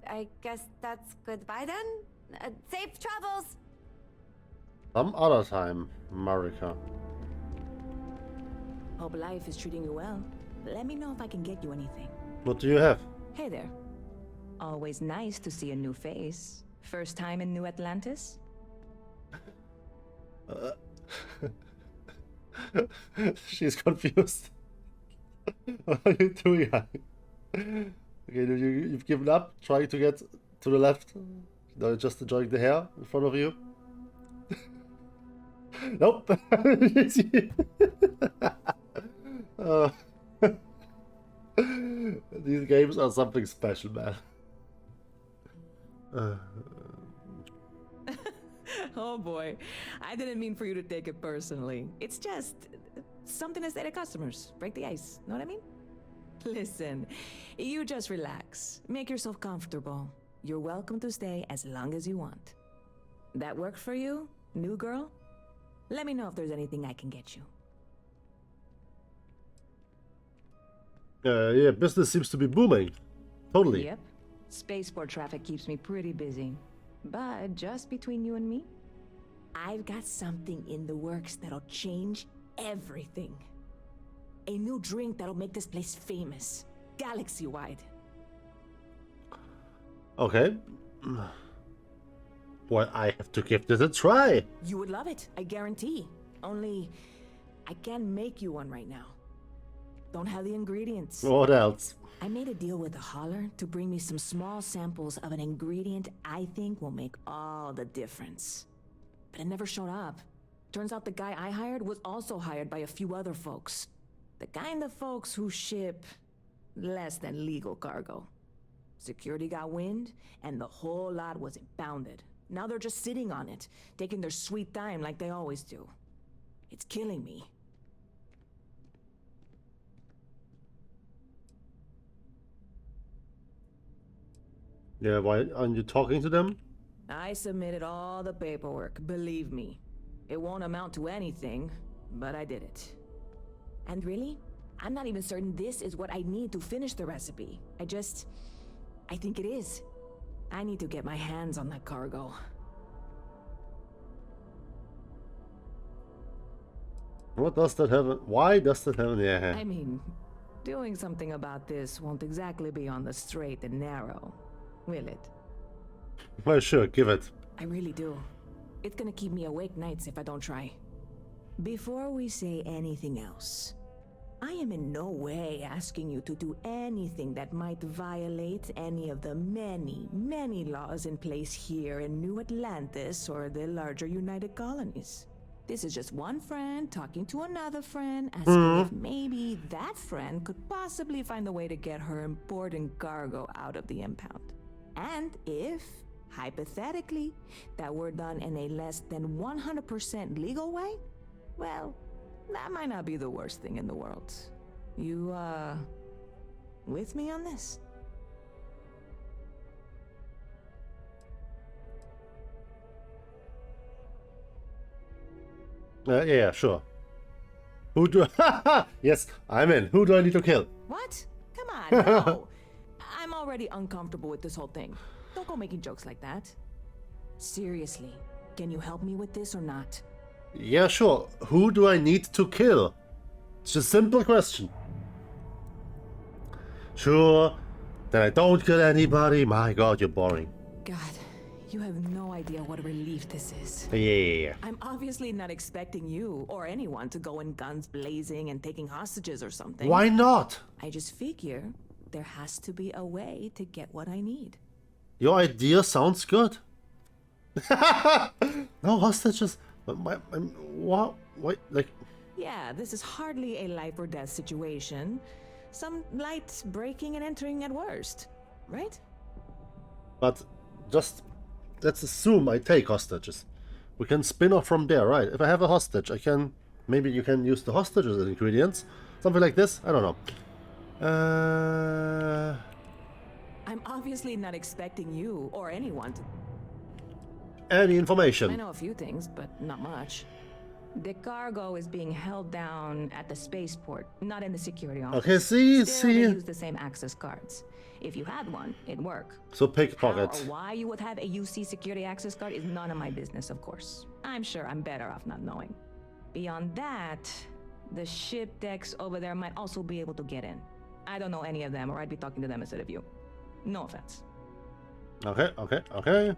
Speaker 19: I guess that's goodbye then? Safe travels!
Speaker 1: Some other time, Marika.
Speaker 20: Hope life is treating you well. Let me know if I can get you anything.
Speaker 1: What do you have?
Speaker 20: Hey there. Always nice to see a new face. First time in New Atlantis?
Speaker 1: She's confused. What are you doing? Okay, you've given up trying to get to the left. No, you're just enjoying the hair in front of you. Nope. These games are something special, man.
Speaker 20: Oh boy, I didn't mean for you to take it personally. It's just something to say to customers. Break the ice, know what I mean? Listen, you just relax. Make yourself comfortable. You're welcome to stay as long as you want. That work for you, new girl? Let me know if there's anything I can get you.
Speaker 1: Yeah, business seems to be booming. Totally.
Speaker 20: Yep. Spaceport traffic keeps me pretty busy. But just between you and me, I've got something in the works that'll change everything. A new drink that'll make this place famous, galaxy-wide.
Speaker 1: Okay. Well, I have to give this a try.
Speaker 20: You would love it, I guarantee. Only, I can't make you one right now. Don't have the ingredients.
Speaker 1: What else?
Speaker 20: I made a deal with the hauler to bring me some small samples of an ingredient I think will make all the difference. But it never showed up. Turns out the guy I hired was also hired by a few other folks. The kind of folks who ship less than legal cargo. Security got wind, and the whole lot was impounded. Now they're just sitting on it, taking their sweet time like they always do. It's killing me.
Speaker 1: Yeah, why aren't you talking to them?
Speaker 20: I submitted all the paperwork, believe me. It won't amount to anything, but I did it. And really, I'm not even certain this is what I need to finish the recipe. I think it is. I need to get my hands on that cargo.
Speaker 1: What does that have? Why does that have? Yeah.
Speaker 20: I mean, doing something about this won't exactly be on the straight and narrow, will it?
Speaker 1: Well, sure, give it.
Speaker 20: I really do. It's gonna keep me awake nights if I don't try. Before we say anything else, I am in no way asking you to do anything that might violate any of the many, many laws in place here in New Atlantis or the larger United Colonies. This is just one friend talking to another friend, asking if maybe that friend could possibly find a way to get her important cargo out of the impound. And if, hypothetically, that were done in a less than 100% legal way, well, that might not be the worst thing in the world. You, with me on this?
Speaker 1: Yeah, sure. Who do... Yes, I'm in. Who do I need to kill?
Speaker 20: What? Come on, no. I'm already uncomfortable with this whole thing. Don't go making jokes like that. Seriously, can you help me with this or not?
Speaker 1: Yeah, sure. Who do I need to kill? It's just a simple question. Sure. Then I don't kill anybody. My god, you're boring.
Speaker 20: God, you have no idea what a relief this is.
Speaker 1: Yeah.
Speaker 20: I'm obviously not expecting you or anyone to go in guns blazing and taking hostages or something.
Speaker 1: Why not?
Speaker 20: I just figure there has to be a way to get what I need.
Speaker 1: Your idea sounds good. No hostages. What? Wait, like...
Speaker 20: Yeah, this is hardly a life or death situation. Some light breaking and entering at worst, right?
Speaker 1: But just... let's assume I take hostages. We can spin off from there, right? If I have a hostage, I can... maybe you can use the hostages as ingredients. Something like this? I don't know.
Speaker 20: I'm obviously not expecting you or anyone to...
Speaker 1: Any information?
Speaker 20: I know a few things, but not much. The cargo is being held down at the spaceport, not in the security office.
Speaker 1: Okay, see.
Speaker 20: They use the same access cards. If you had one, it'd work.
Speaker 1: So pickpocket.
Speaker 20: How or why you would have a UC security access card is none of my business, of course. I'm sure I'm better off not knowing. Beyond that, the ship decks over there might also be able to get in. I don't know any of them, or I'd be talking to them instead of you. No offense.
Speaker 1: Okay.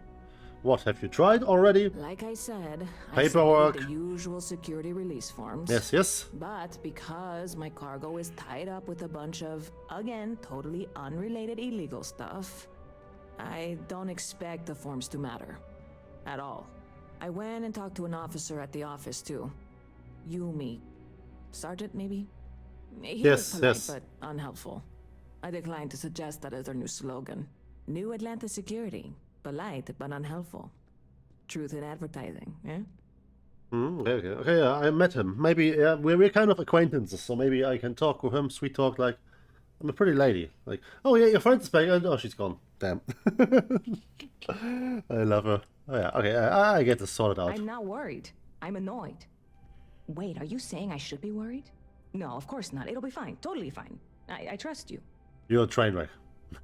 Speaker 1: What, have you tried already?
Speaker 20: Like I said,
Speaker 1: Paperwork.
Speaker 20: I submitted the usual security release forms.
Speaker 1: Yes.
Speaker 20: But because my cargo is tied up with a bunch of, again, totally unrelated illegal stuff, I don't expect the forms to matter. At all. I went and talked to an officer at the office, too. Yumi. Sergeant, maybe? He was polite, but unhelpful. I declined to suggest that as their new slogan. New Atlanta Security. Polite, but unhelpful. Truth in advertising, yeah?
Speaker 1: Okay, yeah, I met him. Maybe we're kind of acquaintances, so maybe I can talk with him, sweet talk, like, I'm a pretty lady. Like, oh yeah, your friend's back. Oh, she's gone. Damn. I love her. Oh yeah, okay, I get this sorted out.
Speaker 20: I'm not worried. I'm annoyed. Wait, are you saying I should be worried? No, of course not. It'll be fine. Totally fine. I trust you.
Speaker 1: You're a train wreck.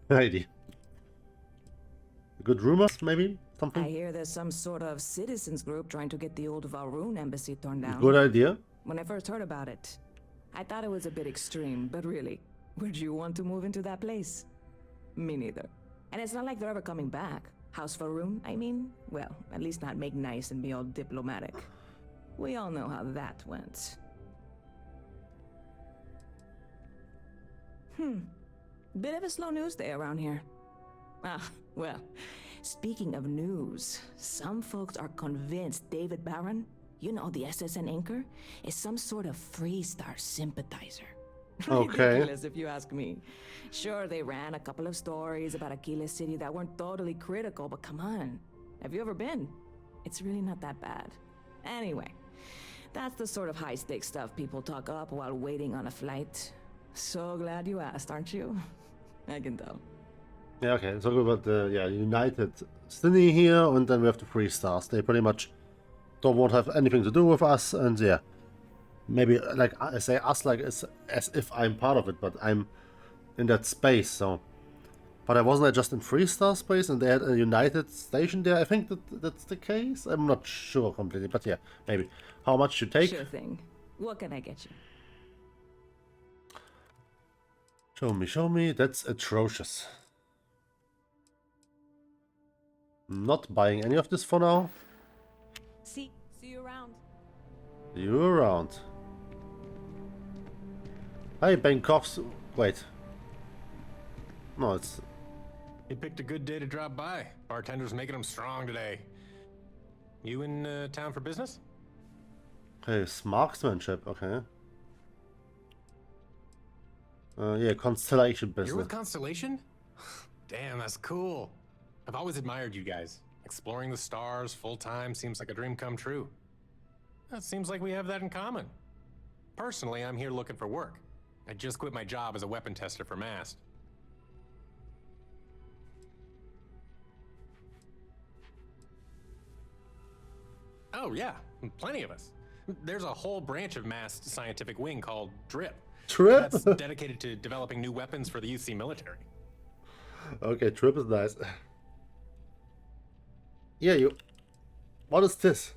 Speaker 1: Lady. Good rumors, maybe? Something?
Speaker 20: I hear there's some sort of citizens group trying to get the old Valroon embassy torn down.
Speaker 1: Good idea.
Speaker 20: When I first heard about it, I thought it was a bit extreme, but really, would you want to move into that place? Me neither. And it's not like they're ever coming back. House Valroon, I mean? Well, at least not make nice and be all diplomatic. We all know how that went. Bit of a slow news day around here. Well, speaking of news, some folks are convinced David Barron, you know, the SSN anchor, is some sort of Freestar sympathizer.
Speaker 1: Okay.
Speaker 20: Ridiculous if you ask me. Sure, they ran a couple of stories about Aquila City that weren't totally critical, but come on. Have you ever been? It's really not that bad. Anyway, that's the sort of high-stakes stuff people talk up while waiting on a flight. So glad you asked, aren't you? I can tell.
Speaker 1: Yeah, okay. Let's talk about the United City here, and then we have the Freestars. They pretty much don't want to have anything to do with us, and yeah. Maybe, like, I say us like as if I'm part of it, but I'm in that space, so. But I wasn't just in Freestar space, and they had a United station there. I think that's the case. I'm not sure completely, but yeah, maybe. How much you take?
Speaker 20: Sure thing. What can I get you?
Speaker 1: Show me. That's atrocious. Not buying any of this for now.
Speaker 20: See you around.
Speaker 1: See you around. Hi, Bangkok's. Wait. No, it's.
Speaker 21: You picked a good day to drop by. Bartender's making them strong today. You in town for business?
Speaker 1: Okay, marksmanship, okay. Yeah, Constellation business.
Speaker 21: You're with Constellation? Damn, that's cool. I've always admired you guys. Exploring the stars full-time seems like a dream come true. It seems like we have that in common. Personally, I'm here looking for work. I just quit my job as a weapon tester for MAST. Oh yeah, plenty of us. There's a whole branch of MAST scientific wing called DRIP.
Speaker 1: Trip?
Speaker 21: That's dedicated to developing new weapons for the UC military.
Speaker 1: Okay, Trip is nice. Yeah, you... What is this?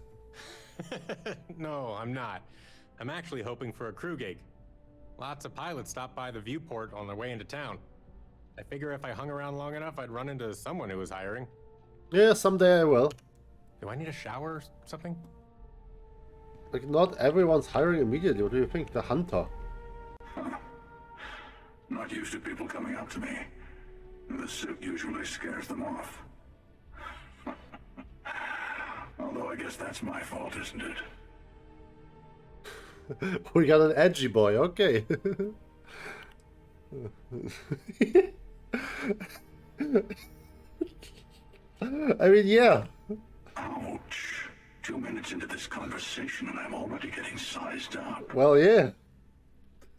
Speaker 21: No, I'm not. I'm actually hoping for a crew gig. Lots of pilots stop by the viewport on their way into town. I figure if I hung around long enough, I'd run into someone who was hiring.
Speaker 1: Yeah, someday I will.
Speaker 21: Do I need a shower or something?
Speaker 1: Like, not everyone's hiring immediately. What do you think? The hunter.
Speaker 3: Not used to people coming up to me. The suit usually scares them off. Although I guess that's my fault, isn't it?
Speaker 1: We got an edgy boy, okay. I mean, yeah.
Speaker 3: Ouch. 2 minutes into this conversation and I'm already getting sized up.
Speaker 1: Well, yeah.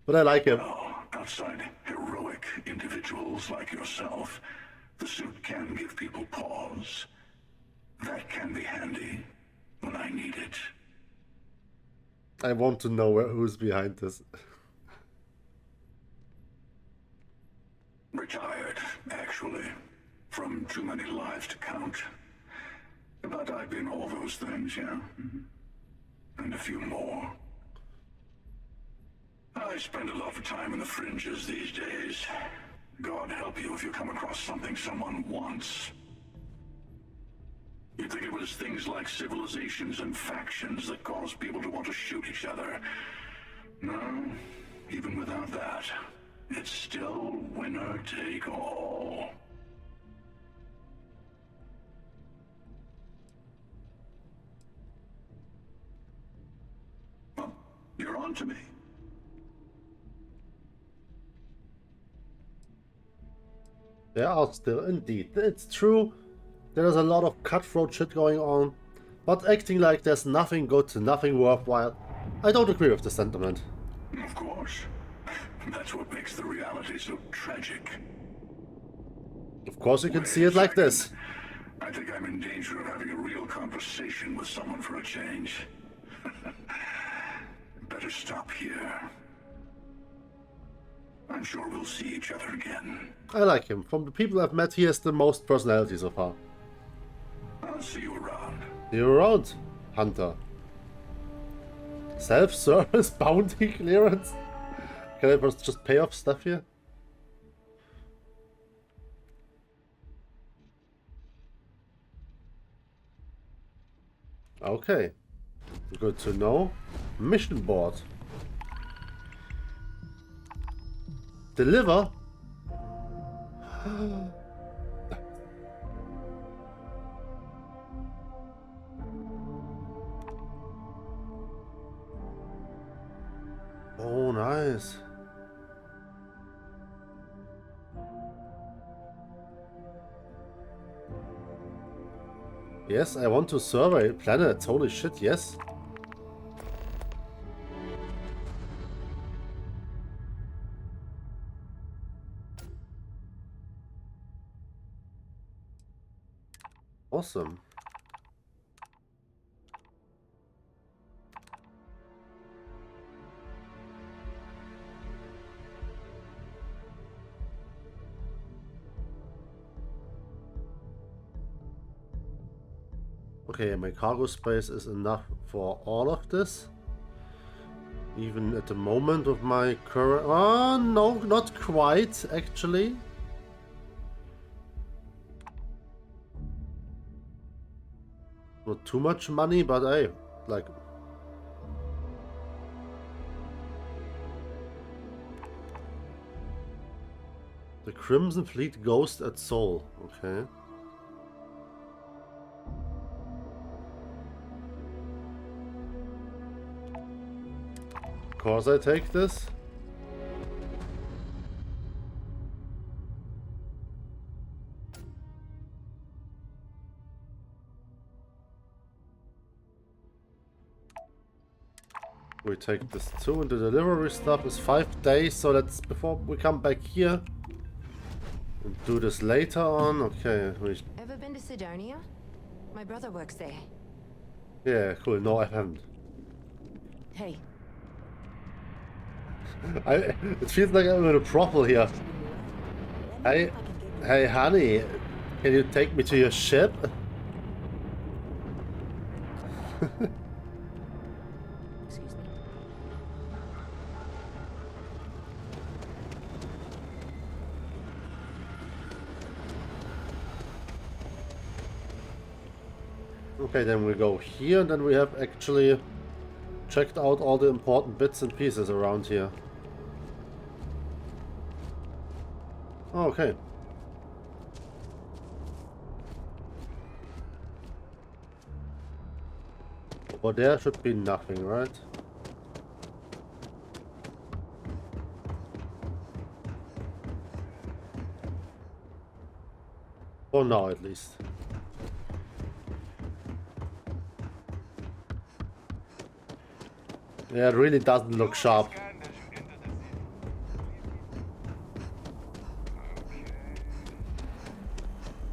Speaker 1: But I like him.
Speaker 3: Well, outside heroic individuals like yourself, the suit can give people pause. That can be handy when I need it.
Speaker 1: I want to know who's behind this.
Speaker 3: Retired, actually. From too many lives to count. But I've been all those things, yeah. And a few more. I spend a lot of time in the fringes these days. God help you if you come across something someone wants. You'd think it was things like civilizations and factions that cause people to want to shoot each other. No, even without that, it's still winner take all. Well, you're on to me.
Speaker 1: There are still, indeed. It's true. There's a lot of cutthroat shit going on, but acting like there's nothing good, nothing worthwhile, I don't agree with the sentiment.
Speaker 3: Of course. That's what makes the reality so tragic.
Speaker 1: Of course you can see it like this.
Speaker 3: I think I'm in danger of having a real conversation with someone for a change. Better stop here. I'm sure we'll see each other again.
Speaker 1: I like him. From the people I've met, he has the most personality so far.
Speaker 3: I'll see you around.
Speaker 1: See you around, Hunter. Self-service bounty clearance? Can I just pay off stuff here? Okay. Good to know. Mission board. Deliver? Oh, nice. Yes, I want to survey planets. Holy shit, yes. Awesome. Okay, my cargo space is enough for all of this. Even at the moment of my current... Oh, no, not quite, actually. Not too much money, but hey, like... The Crimson Fleet Ghost at Seoul, okay. course I take this. We take this too, and the delivery stop is 5 days, so that's before we come back here. And do this later on. Okay.
Speaker 18: Ever been to Sidonia? My brother works there.
Speaker 1: Yeah, cool. No, I haven't.
Speaker 18: Hey.
Speaker 1: It feels like I'm in a brothel here. Hey, honey, can you take me to your ship? Okay, then we go here, and then we have actually checked out all the important bits and pieces around here. Okay. Over there should be nothing, right? For now, at least. Yeah, it really doesn't look sharp.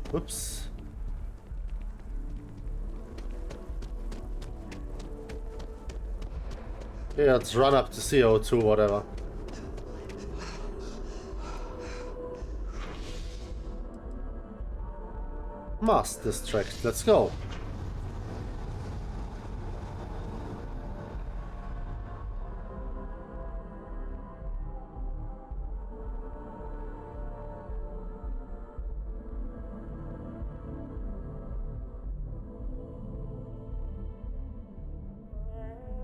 Speaker 1: Whoops. Yeah, let's run up to CO2, whatever. Must distract. Let's go.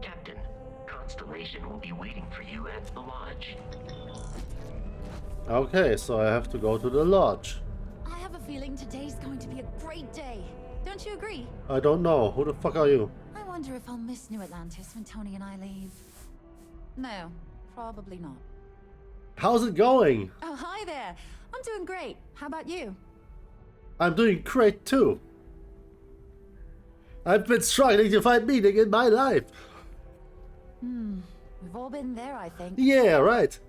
Speaker 4: Captain, Constellation will be waiting for you at the lodge.
Speaker 1: Okay, so I have to go to the lodge.
Speaker 5: I have a feeling today's going to be a great day. Don't you agree?
Speaker 1: I don't know. Who the fuck are you?
Speaker 5: I wonder if I'll miss New Atlantis when Tony and I leave. No, probably not.
Speaker 1: How's it going?
Speaker 5: Oh, hi there. I'm doing great. How about you?
Speaker 1: I'm doing great too. I've been struggling to find meaning in my life.
Speaker 5: We've all been there, I think.
Speaker 1: Yeah, right.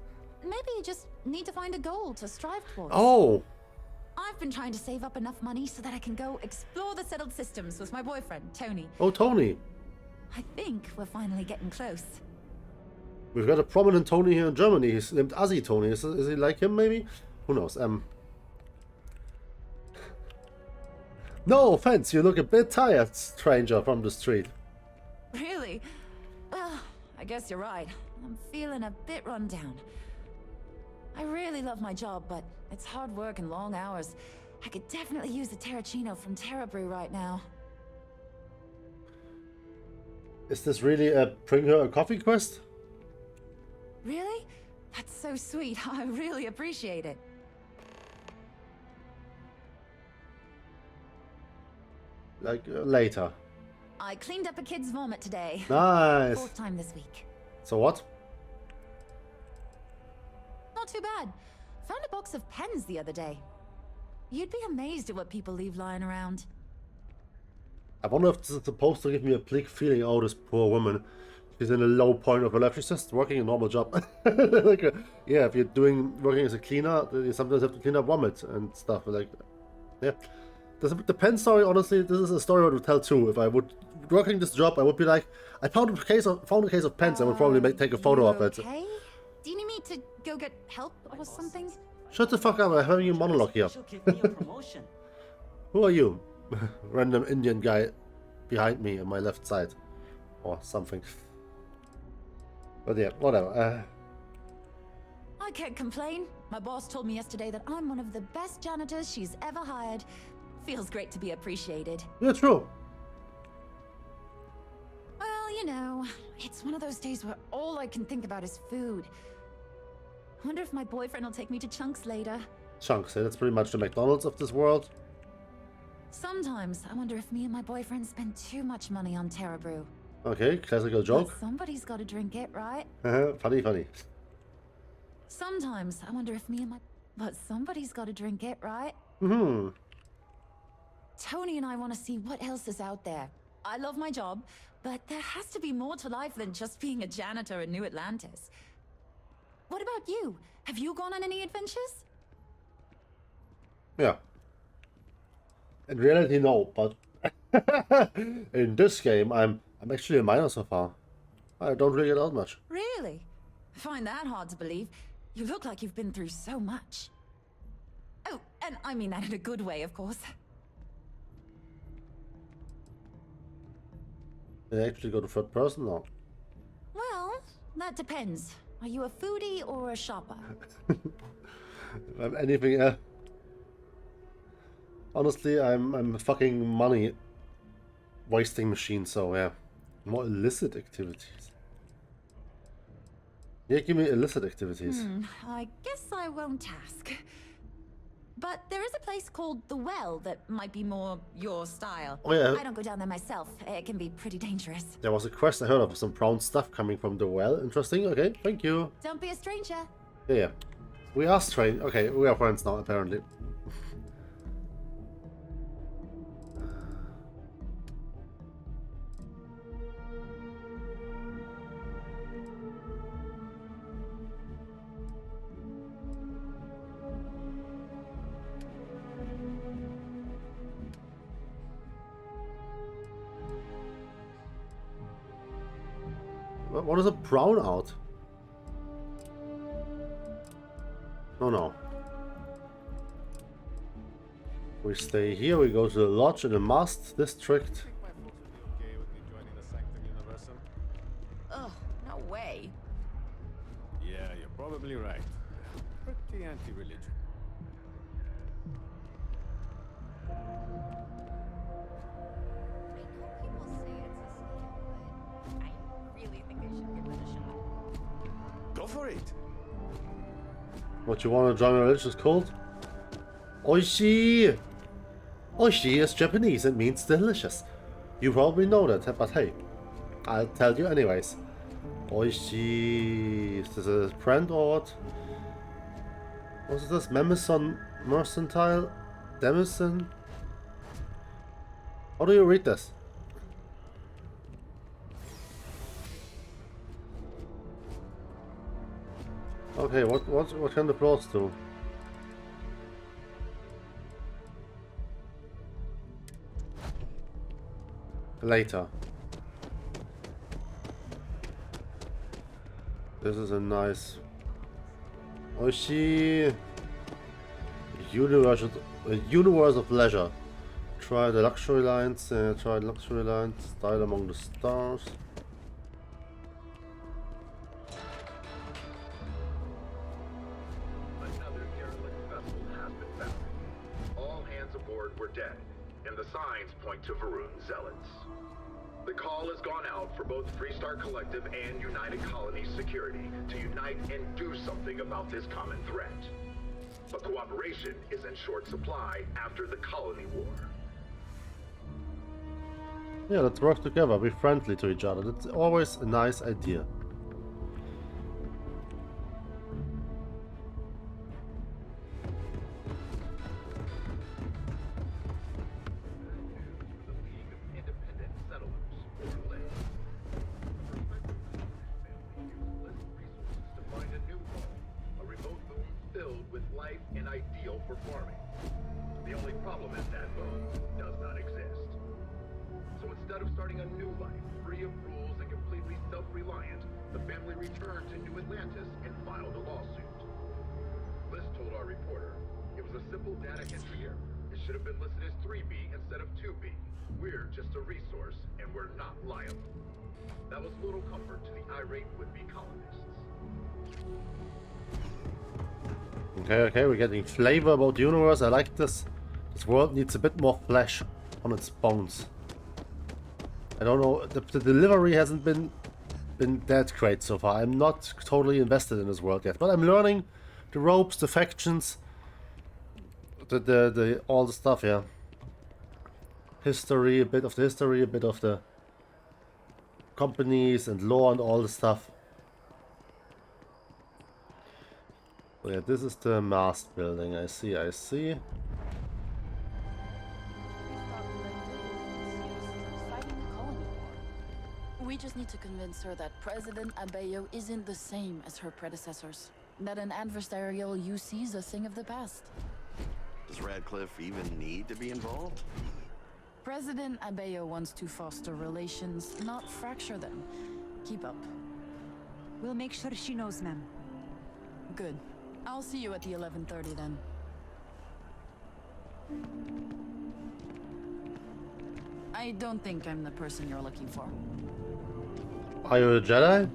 Speaker 5: Maybe you just need to find a goal to strive towards.
Speaker 1: Oh.
Speaker 5: I've been trying to save up enough money so that I can go explore the settled systems with my boyfriend, Tony.
Speaker 1: Oh, Tony.
Speaker 5: I think we're finally getting close.
Speaker 1: We've got a prominent Tony here in Germany. He's named Azzy Tony. Is he like him, maybe? Who knows? No offense, you look a bit tired, stranger from the street.
Speaker 5: Really? Well, I guess you're right. I'm feeling a bit run down. I really love my job, but it's hard work and long hours. I could definitely use a Terracino from Terra Brew right now.
Speaker 1: Is this really a bring her a coffee quest?
Speaker 5: Really? That's so sweet. I really appreciate it.
Speaker 1: Like later.
Speaker 5: I cleaned up a kid's vomit today.
Speaker 1: Nice.
Speaker 5: 4th time this week.
Speaker 1: So what?
Speaker 5: Not too bad. Found a box of pens the other day. You'd be amazed at what people leave lying around.
Speaker 1: I wonder if this is supposed to give me a bleak feeling. Oh, this poor woman. She's in a low point of her life. She's just working a normal job. Like, yeah, if you're working as a cleaner, you sometimes have to clean up vomit and stuff. Like, yeah. The pen story, honestly, this is a story I would tell too. If I would working this job, I would be like, I found a case of pens. I would probably take a photo of it.
Speaker 5: Okay? Do you need me to go get help or something?
Speaker 1: Shut the fuck up! I'm having a monologue here. Who are you? Random Indian guy behind me on my left side, or something. But yeah, whatever.
Speaker 5: I can't complain. My boss told me yesterday that I'm one of the best janitors she's ever hired. Feels great to be appreciated.
Speaker 1: Yeah, true.
Speaker 5: Well, you know, it's one of those days where all I can think about is food. Wonder if my boyfriend will take me to Chunks later.
Speaker 1: Chunks, that's pretty much the McDonald's of this world.
Speaker 5: Sometimes I wonder if me and my boyfriend spend too much money on Terra Brew.
Speaker 1: Okay, classical
Speaker 5: But
Speaker 1: joke.
Speaker 5: somebody's got to drink it, right?
Speaker 1: Funny, funny.
Speaker 5: Sometimes I wonder if me and my... But somebody's got to drink it, right?
Speaker 1: Hmm.
Speaker 5: Tony and I want to see what else is out there. I love my job, but there has to be more to life than just being a janitor in New Atlantis. What about you? Have you gone on any adventures?
Speaker 1: Yeah. In reality, no, but in this game, I'm actually a minor so far. I don't really get out much.
Speaker 5: Really? I find that hard to believe. You look like you've been through so much. Oh, and I mean that in a good way, of course.
Speaker 1: Did I actually go to third person now?
Speaker 5: Well, that depends. Are you a foodie or a shopper?
Speaker 1: Anything else? Honestly, I'm a fucking money wasting machine, so yeah. More illicit activities. Yeah, give me illicit activities.
Speaker 5: I guess I won't ask. But there is a place called The Well that might be more your style.
Speaker 1: Oh, yeah.
Speaker 5: I don't go down there myself. It can be pretty dangerous.
Speaker 1: There was a quest I heard of, some brown stuff coming from the well. Interesting, okay, thank you.
Speaker 5: Don't be a stranger.
Speaker 1: Yeah. We are strange. Okay, we are friends now, apparently. What is a brownout? No, no. We stay here, we go to the lodge in the Mast District.
Speaker 17: Ugh, no way.
Speaker 21: Yeah, you're probably right. Pretty anti-religion.
Speaker 9: Go for it.
Speaker 1: What, you want to join a religious cult? Oishi! Oishi is Japanese, it means delicious. You probably know that, but hey, I'll tell you anyways. Oishi... Is this a brand or what? What is this? Memison Mercantile? Demison? How do you read this? Okay, what can the plots do? Later. This is a nice Oishi universe of leisure. Try the luxury lines, style among the stars.
Speaker 6: Another derelict vessel has been found. All hands aboard were dead, and the signs point to Varun zealots. The call has gone out for both Freestar Collective and United Colonies Security to unite and do something about this common threat. But cooperation is in short supply after the Colony War.
Speaker 1: Yeah, let's work together, be friendly to each other. That's always a nice idea. Okay, we're getting flavor about the universe. I like this. This world needs a bit more flesh on its bones. I don't know, the delivery hasn't been that great so far. I'm not totally invested in this world yet, but I'm learning the ropes, the factions, the all the stuff, yeah. History, a bit of the history, a bit of the companies and law and all the stuff. Oh, yeah, this is the mast building. I see, I see.
Speaker 11: We just need to convince her that President Abeyo isn't the same as her predecessors. That an adversarial UC is a thing of the past.
Speaker 22: Does Radcliffe even need to be involved?
Speaker 11: President Abeyo wants to foster relations, not fracture them. Keep up.
Speaker 23: We'll make sure she knows, ma'am.
Speaker 11: Good. I'll see you at the 11:30 then. I don't think I'm the person you're looking for.
Speaker 1: Are you a Jedi?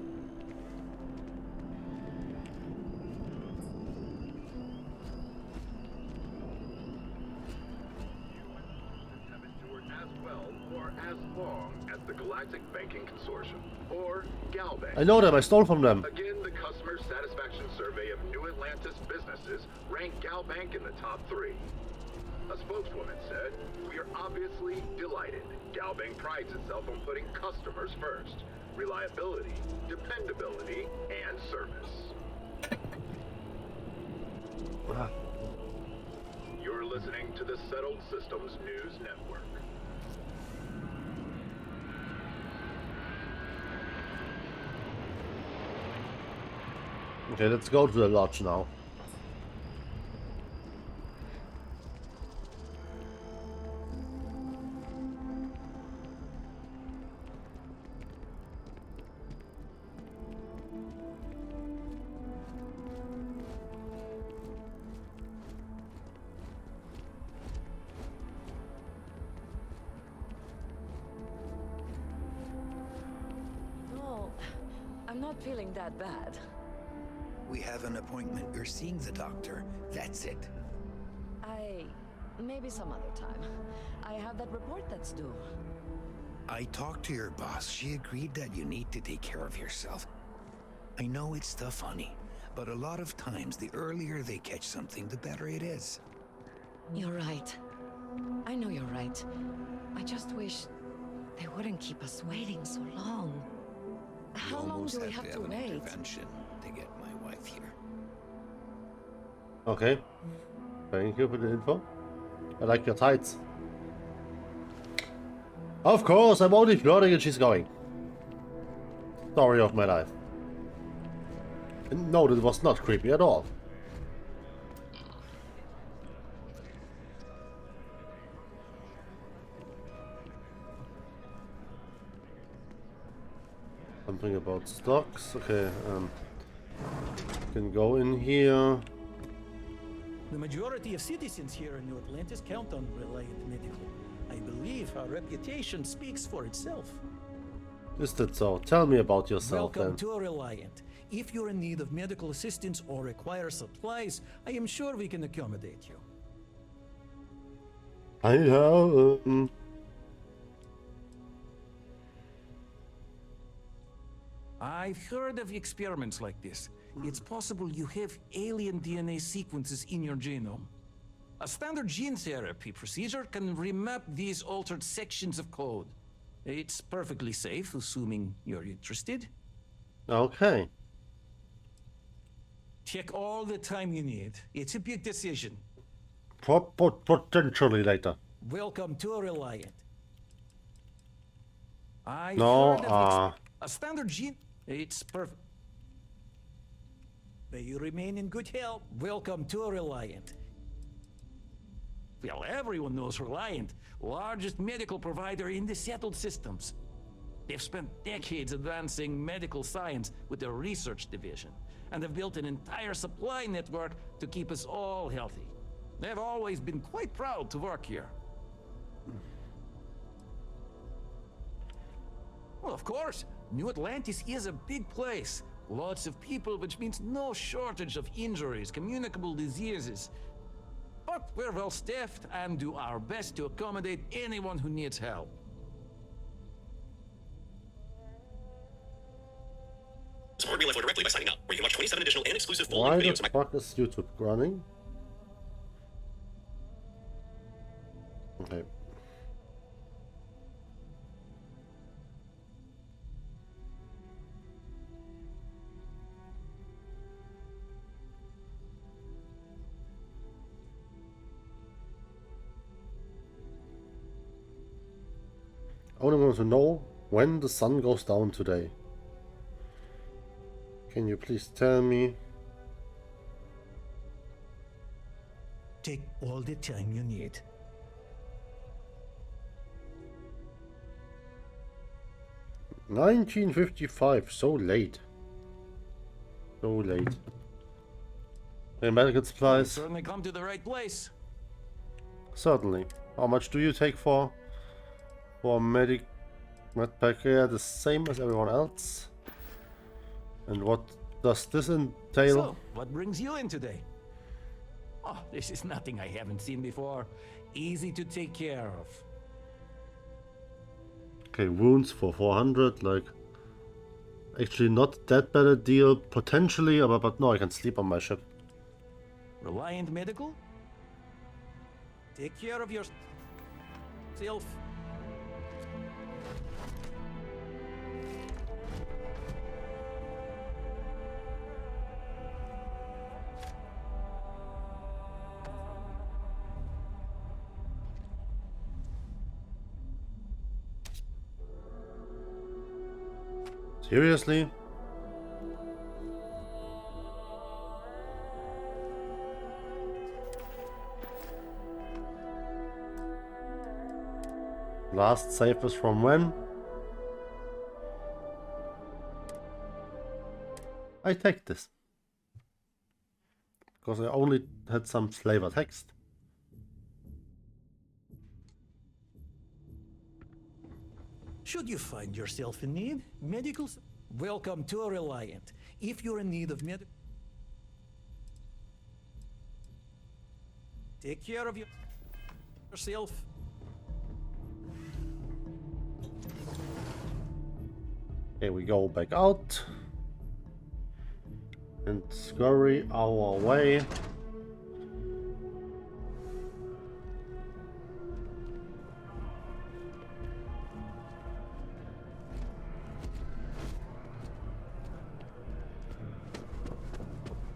Speaker 6: Banking Consortium, or GalBank.
Speaker 1: I know them, I stole from them.
Speaker 6: Again, the customer satisfaction survey of New Atlantis businesses ranked GalBank in the top 3. A spokeswoman said, "We are obviously delighted. GalBank prides itself on putting customers first. Reliability, dependability, and service." You're listening to the Settled Systems News Network.
Speaker 1: Okay, let's go to the lodge now.
Speaker 24: No, I'm not feeling that bad.
Speaker 25: We have an appointment. You're seeing the doctor. That's it.
Speaker 24: Maybe some other time. I have that report that's due.
Speaker 25: I talked to your boss. She agreed that you need to take care of yourself. I know it's tough, honey, but a lot of times the earlier they catch something, the better it is.
Speaker 24: You're right. I know you're right. I just wish they wouldn't keep us waiting so long. How long do we have to
Speaker 25: an
Speaker 24: wait?
Speaker 25: intervention to get my wife here.
Speaker 1: Okay. Thank you for the info. I like your tights. Of course, I'm only flirting and she's going. Story of my life. And no, that was not creepy at all. Something about stocks. Okay, can go in here.
Speaker 26: The majority of citizens here in New Atlantis count on Reliant Medical. I believe our reputation speaks for itself.
Speaker 1: Is that so? Tell me about yourself
Speaker 26: Welcome
Speaker 1: then.
Speaker 26: to Reliant. If you're in need of medical assistance or require supplies, I am sure we can accommodate you.
Speaker 1: I have.
Speaker 26: I've heard of experiments like this. It's possible you have alien DNA sequences in your genome. A standard gene therapy procedure can remap these altered sections of code. It's perfectly safe, assuming you're interested.
Speaker 1: Okay.
Speaker 26: Take all the time you need. It's a big decision.
Speaker 1: Potentially later.
Speaker 26: Welcome to Reliant. I've
Speaker 1: No,
Speaker 26: heard of a standard gene. It's perfect. May you remain in good health. Welcome to Reliant. Well, everyone knows Reliant, largest medical provider in the settled systems. They've spent decades advancing medical science with their research division, and have built an entire supply network to keep us all healthy. They've always been quite proud to work here. Well, of course, New Atlantis is a big place. Lots of people, which means no shortage of injuries, communicable diseases. But we're well staffed and do our best to accommodate anyone who needs help.
Speaker 27: Support Real Life directly by signing up, where you can watch 27 additional and exclusive full
Speaker 1: Why
Speaker 27: videos.
Speaker 1: the fuck is YouTube running? Okay. only want to know when the sun goes down today. Can you please tell me?
Speaker 25: Take all the time you need.
Speaker 1: $19.55, so late. So late. Hey, medical supplies.
Speaker 26: Certainly come to the right place.
Speaker 1: Certainly. How much do you take for medpack? Yeah, the same as everyone else. And what does this entail?
Speaker 26: So, what brings you in today? Oh, this is nothing I haven't seen before. Easy to take care of.
Speaker 1: Okay, wounds for 400, like... Actually not that bad a deal, potentially, but no, I can sleep on my ship.
Speaker 26: Reliant Medical? Take care of yourself.
Speaker 1: Seriously? Last save is from when? I take this. Because I only had some flavor text.
Speaker 25: Should you find yourself in need, welcome to Reliant. If you're in need of take care of yourself.
Speaker 1: Okay, we go back out and scurry our way.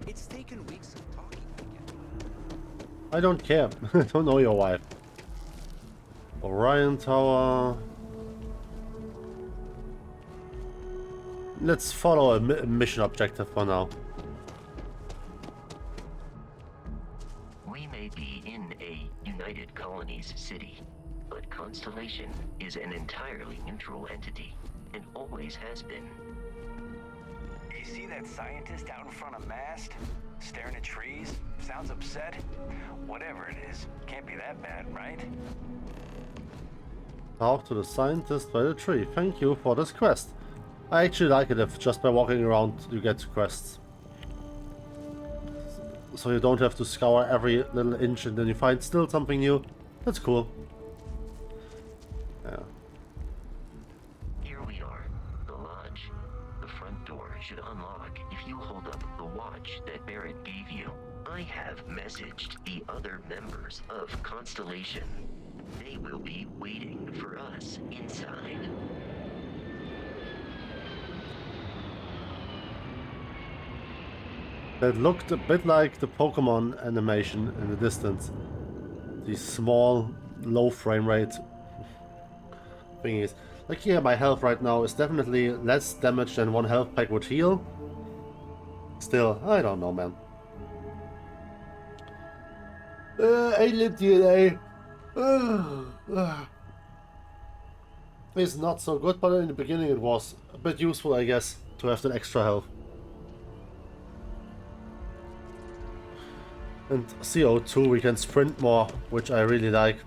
Speaker 9: It's taken weeks of talking to get.
Speaker 1: I don't care. I don't know your wife. Orion Tower. Let's follow a mission objective for now.
Speaker 4: We may be in a United Colonies city, but Constellation is an entirely neutral entity, and always has been.
Speaker 9: You see that scientist out in front of mast? Staring at trees? Sounds upset? Whatever it is, can't be that bad, right?
Speaker 1: Talk to the scientist by the tree. Thank you for this quest. I actually like it if just by walking around you get quests. So you don't have to scour every little inch and then you find still something new. That's cool. Yeah.
Speaker 4: Here we are, the lodge. The front door should unlock if you hold up the watch that Barrett gave you. I have messaged the other members of Constellation. They will be waiting for us inside.
Speaker 1: That looked a bit like the Pokemon animation in the distance. These small, low frame rate thingies. Like here, my health right now is definitely less damage than one health pack would heal. Still, I don't know, man. Alien DNA. It's not so good, but in the beginning it was a bit useful, I guess, to have that extra health. And CO2, we can sprint more, which I really like. Do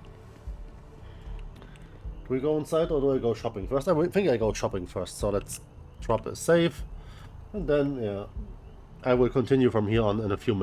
Speaker 1: we go inside or do I go shopping first? I think I go shopping first, so let's drop a save. And then, yeah, I will continue from here on in a few minutes.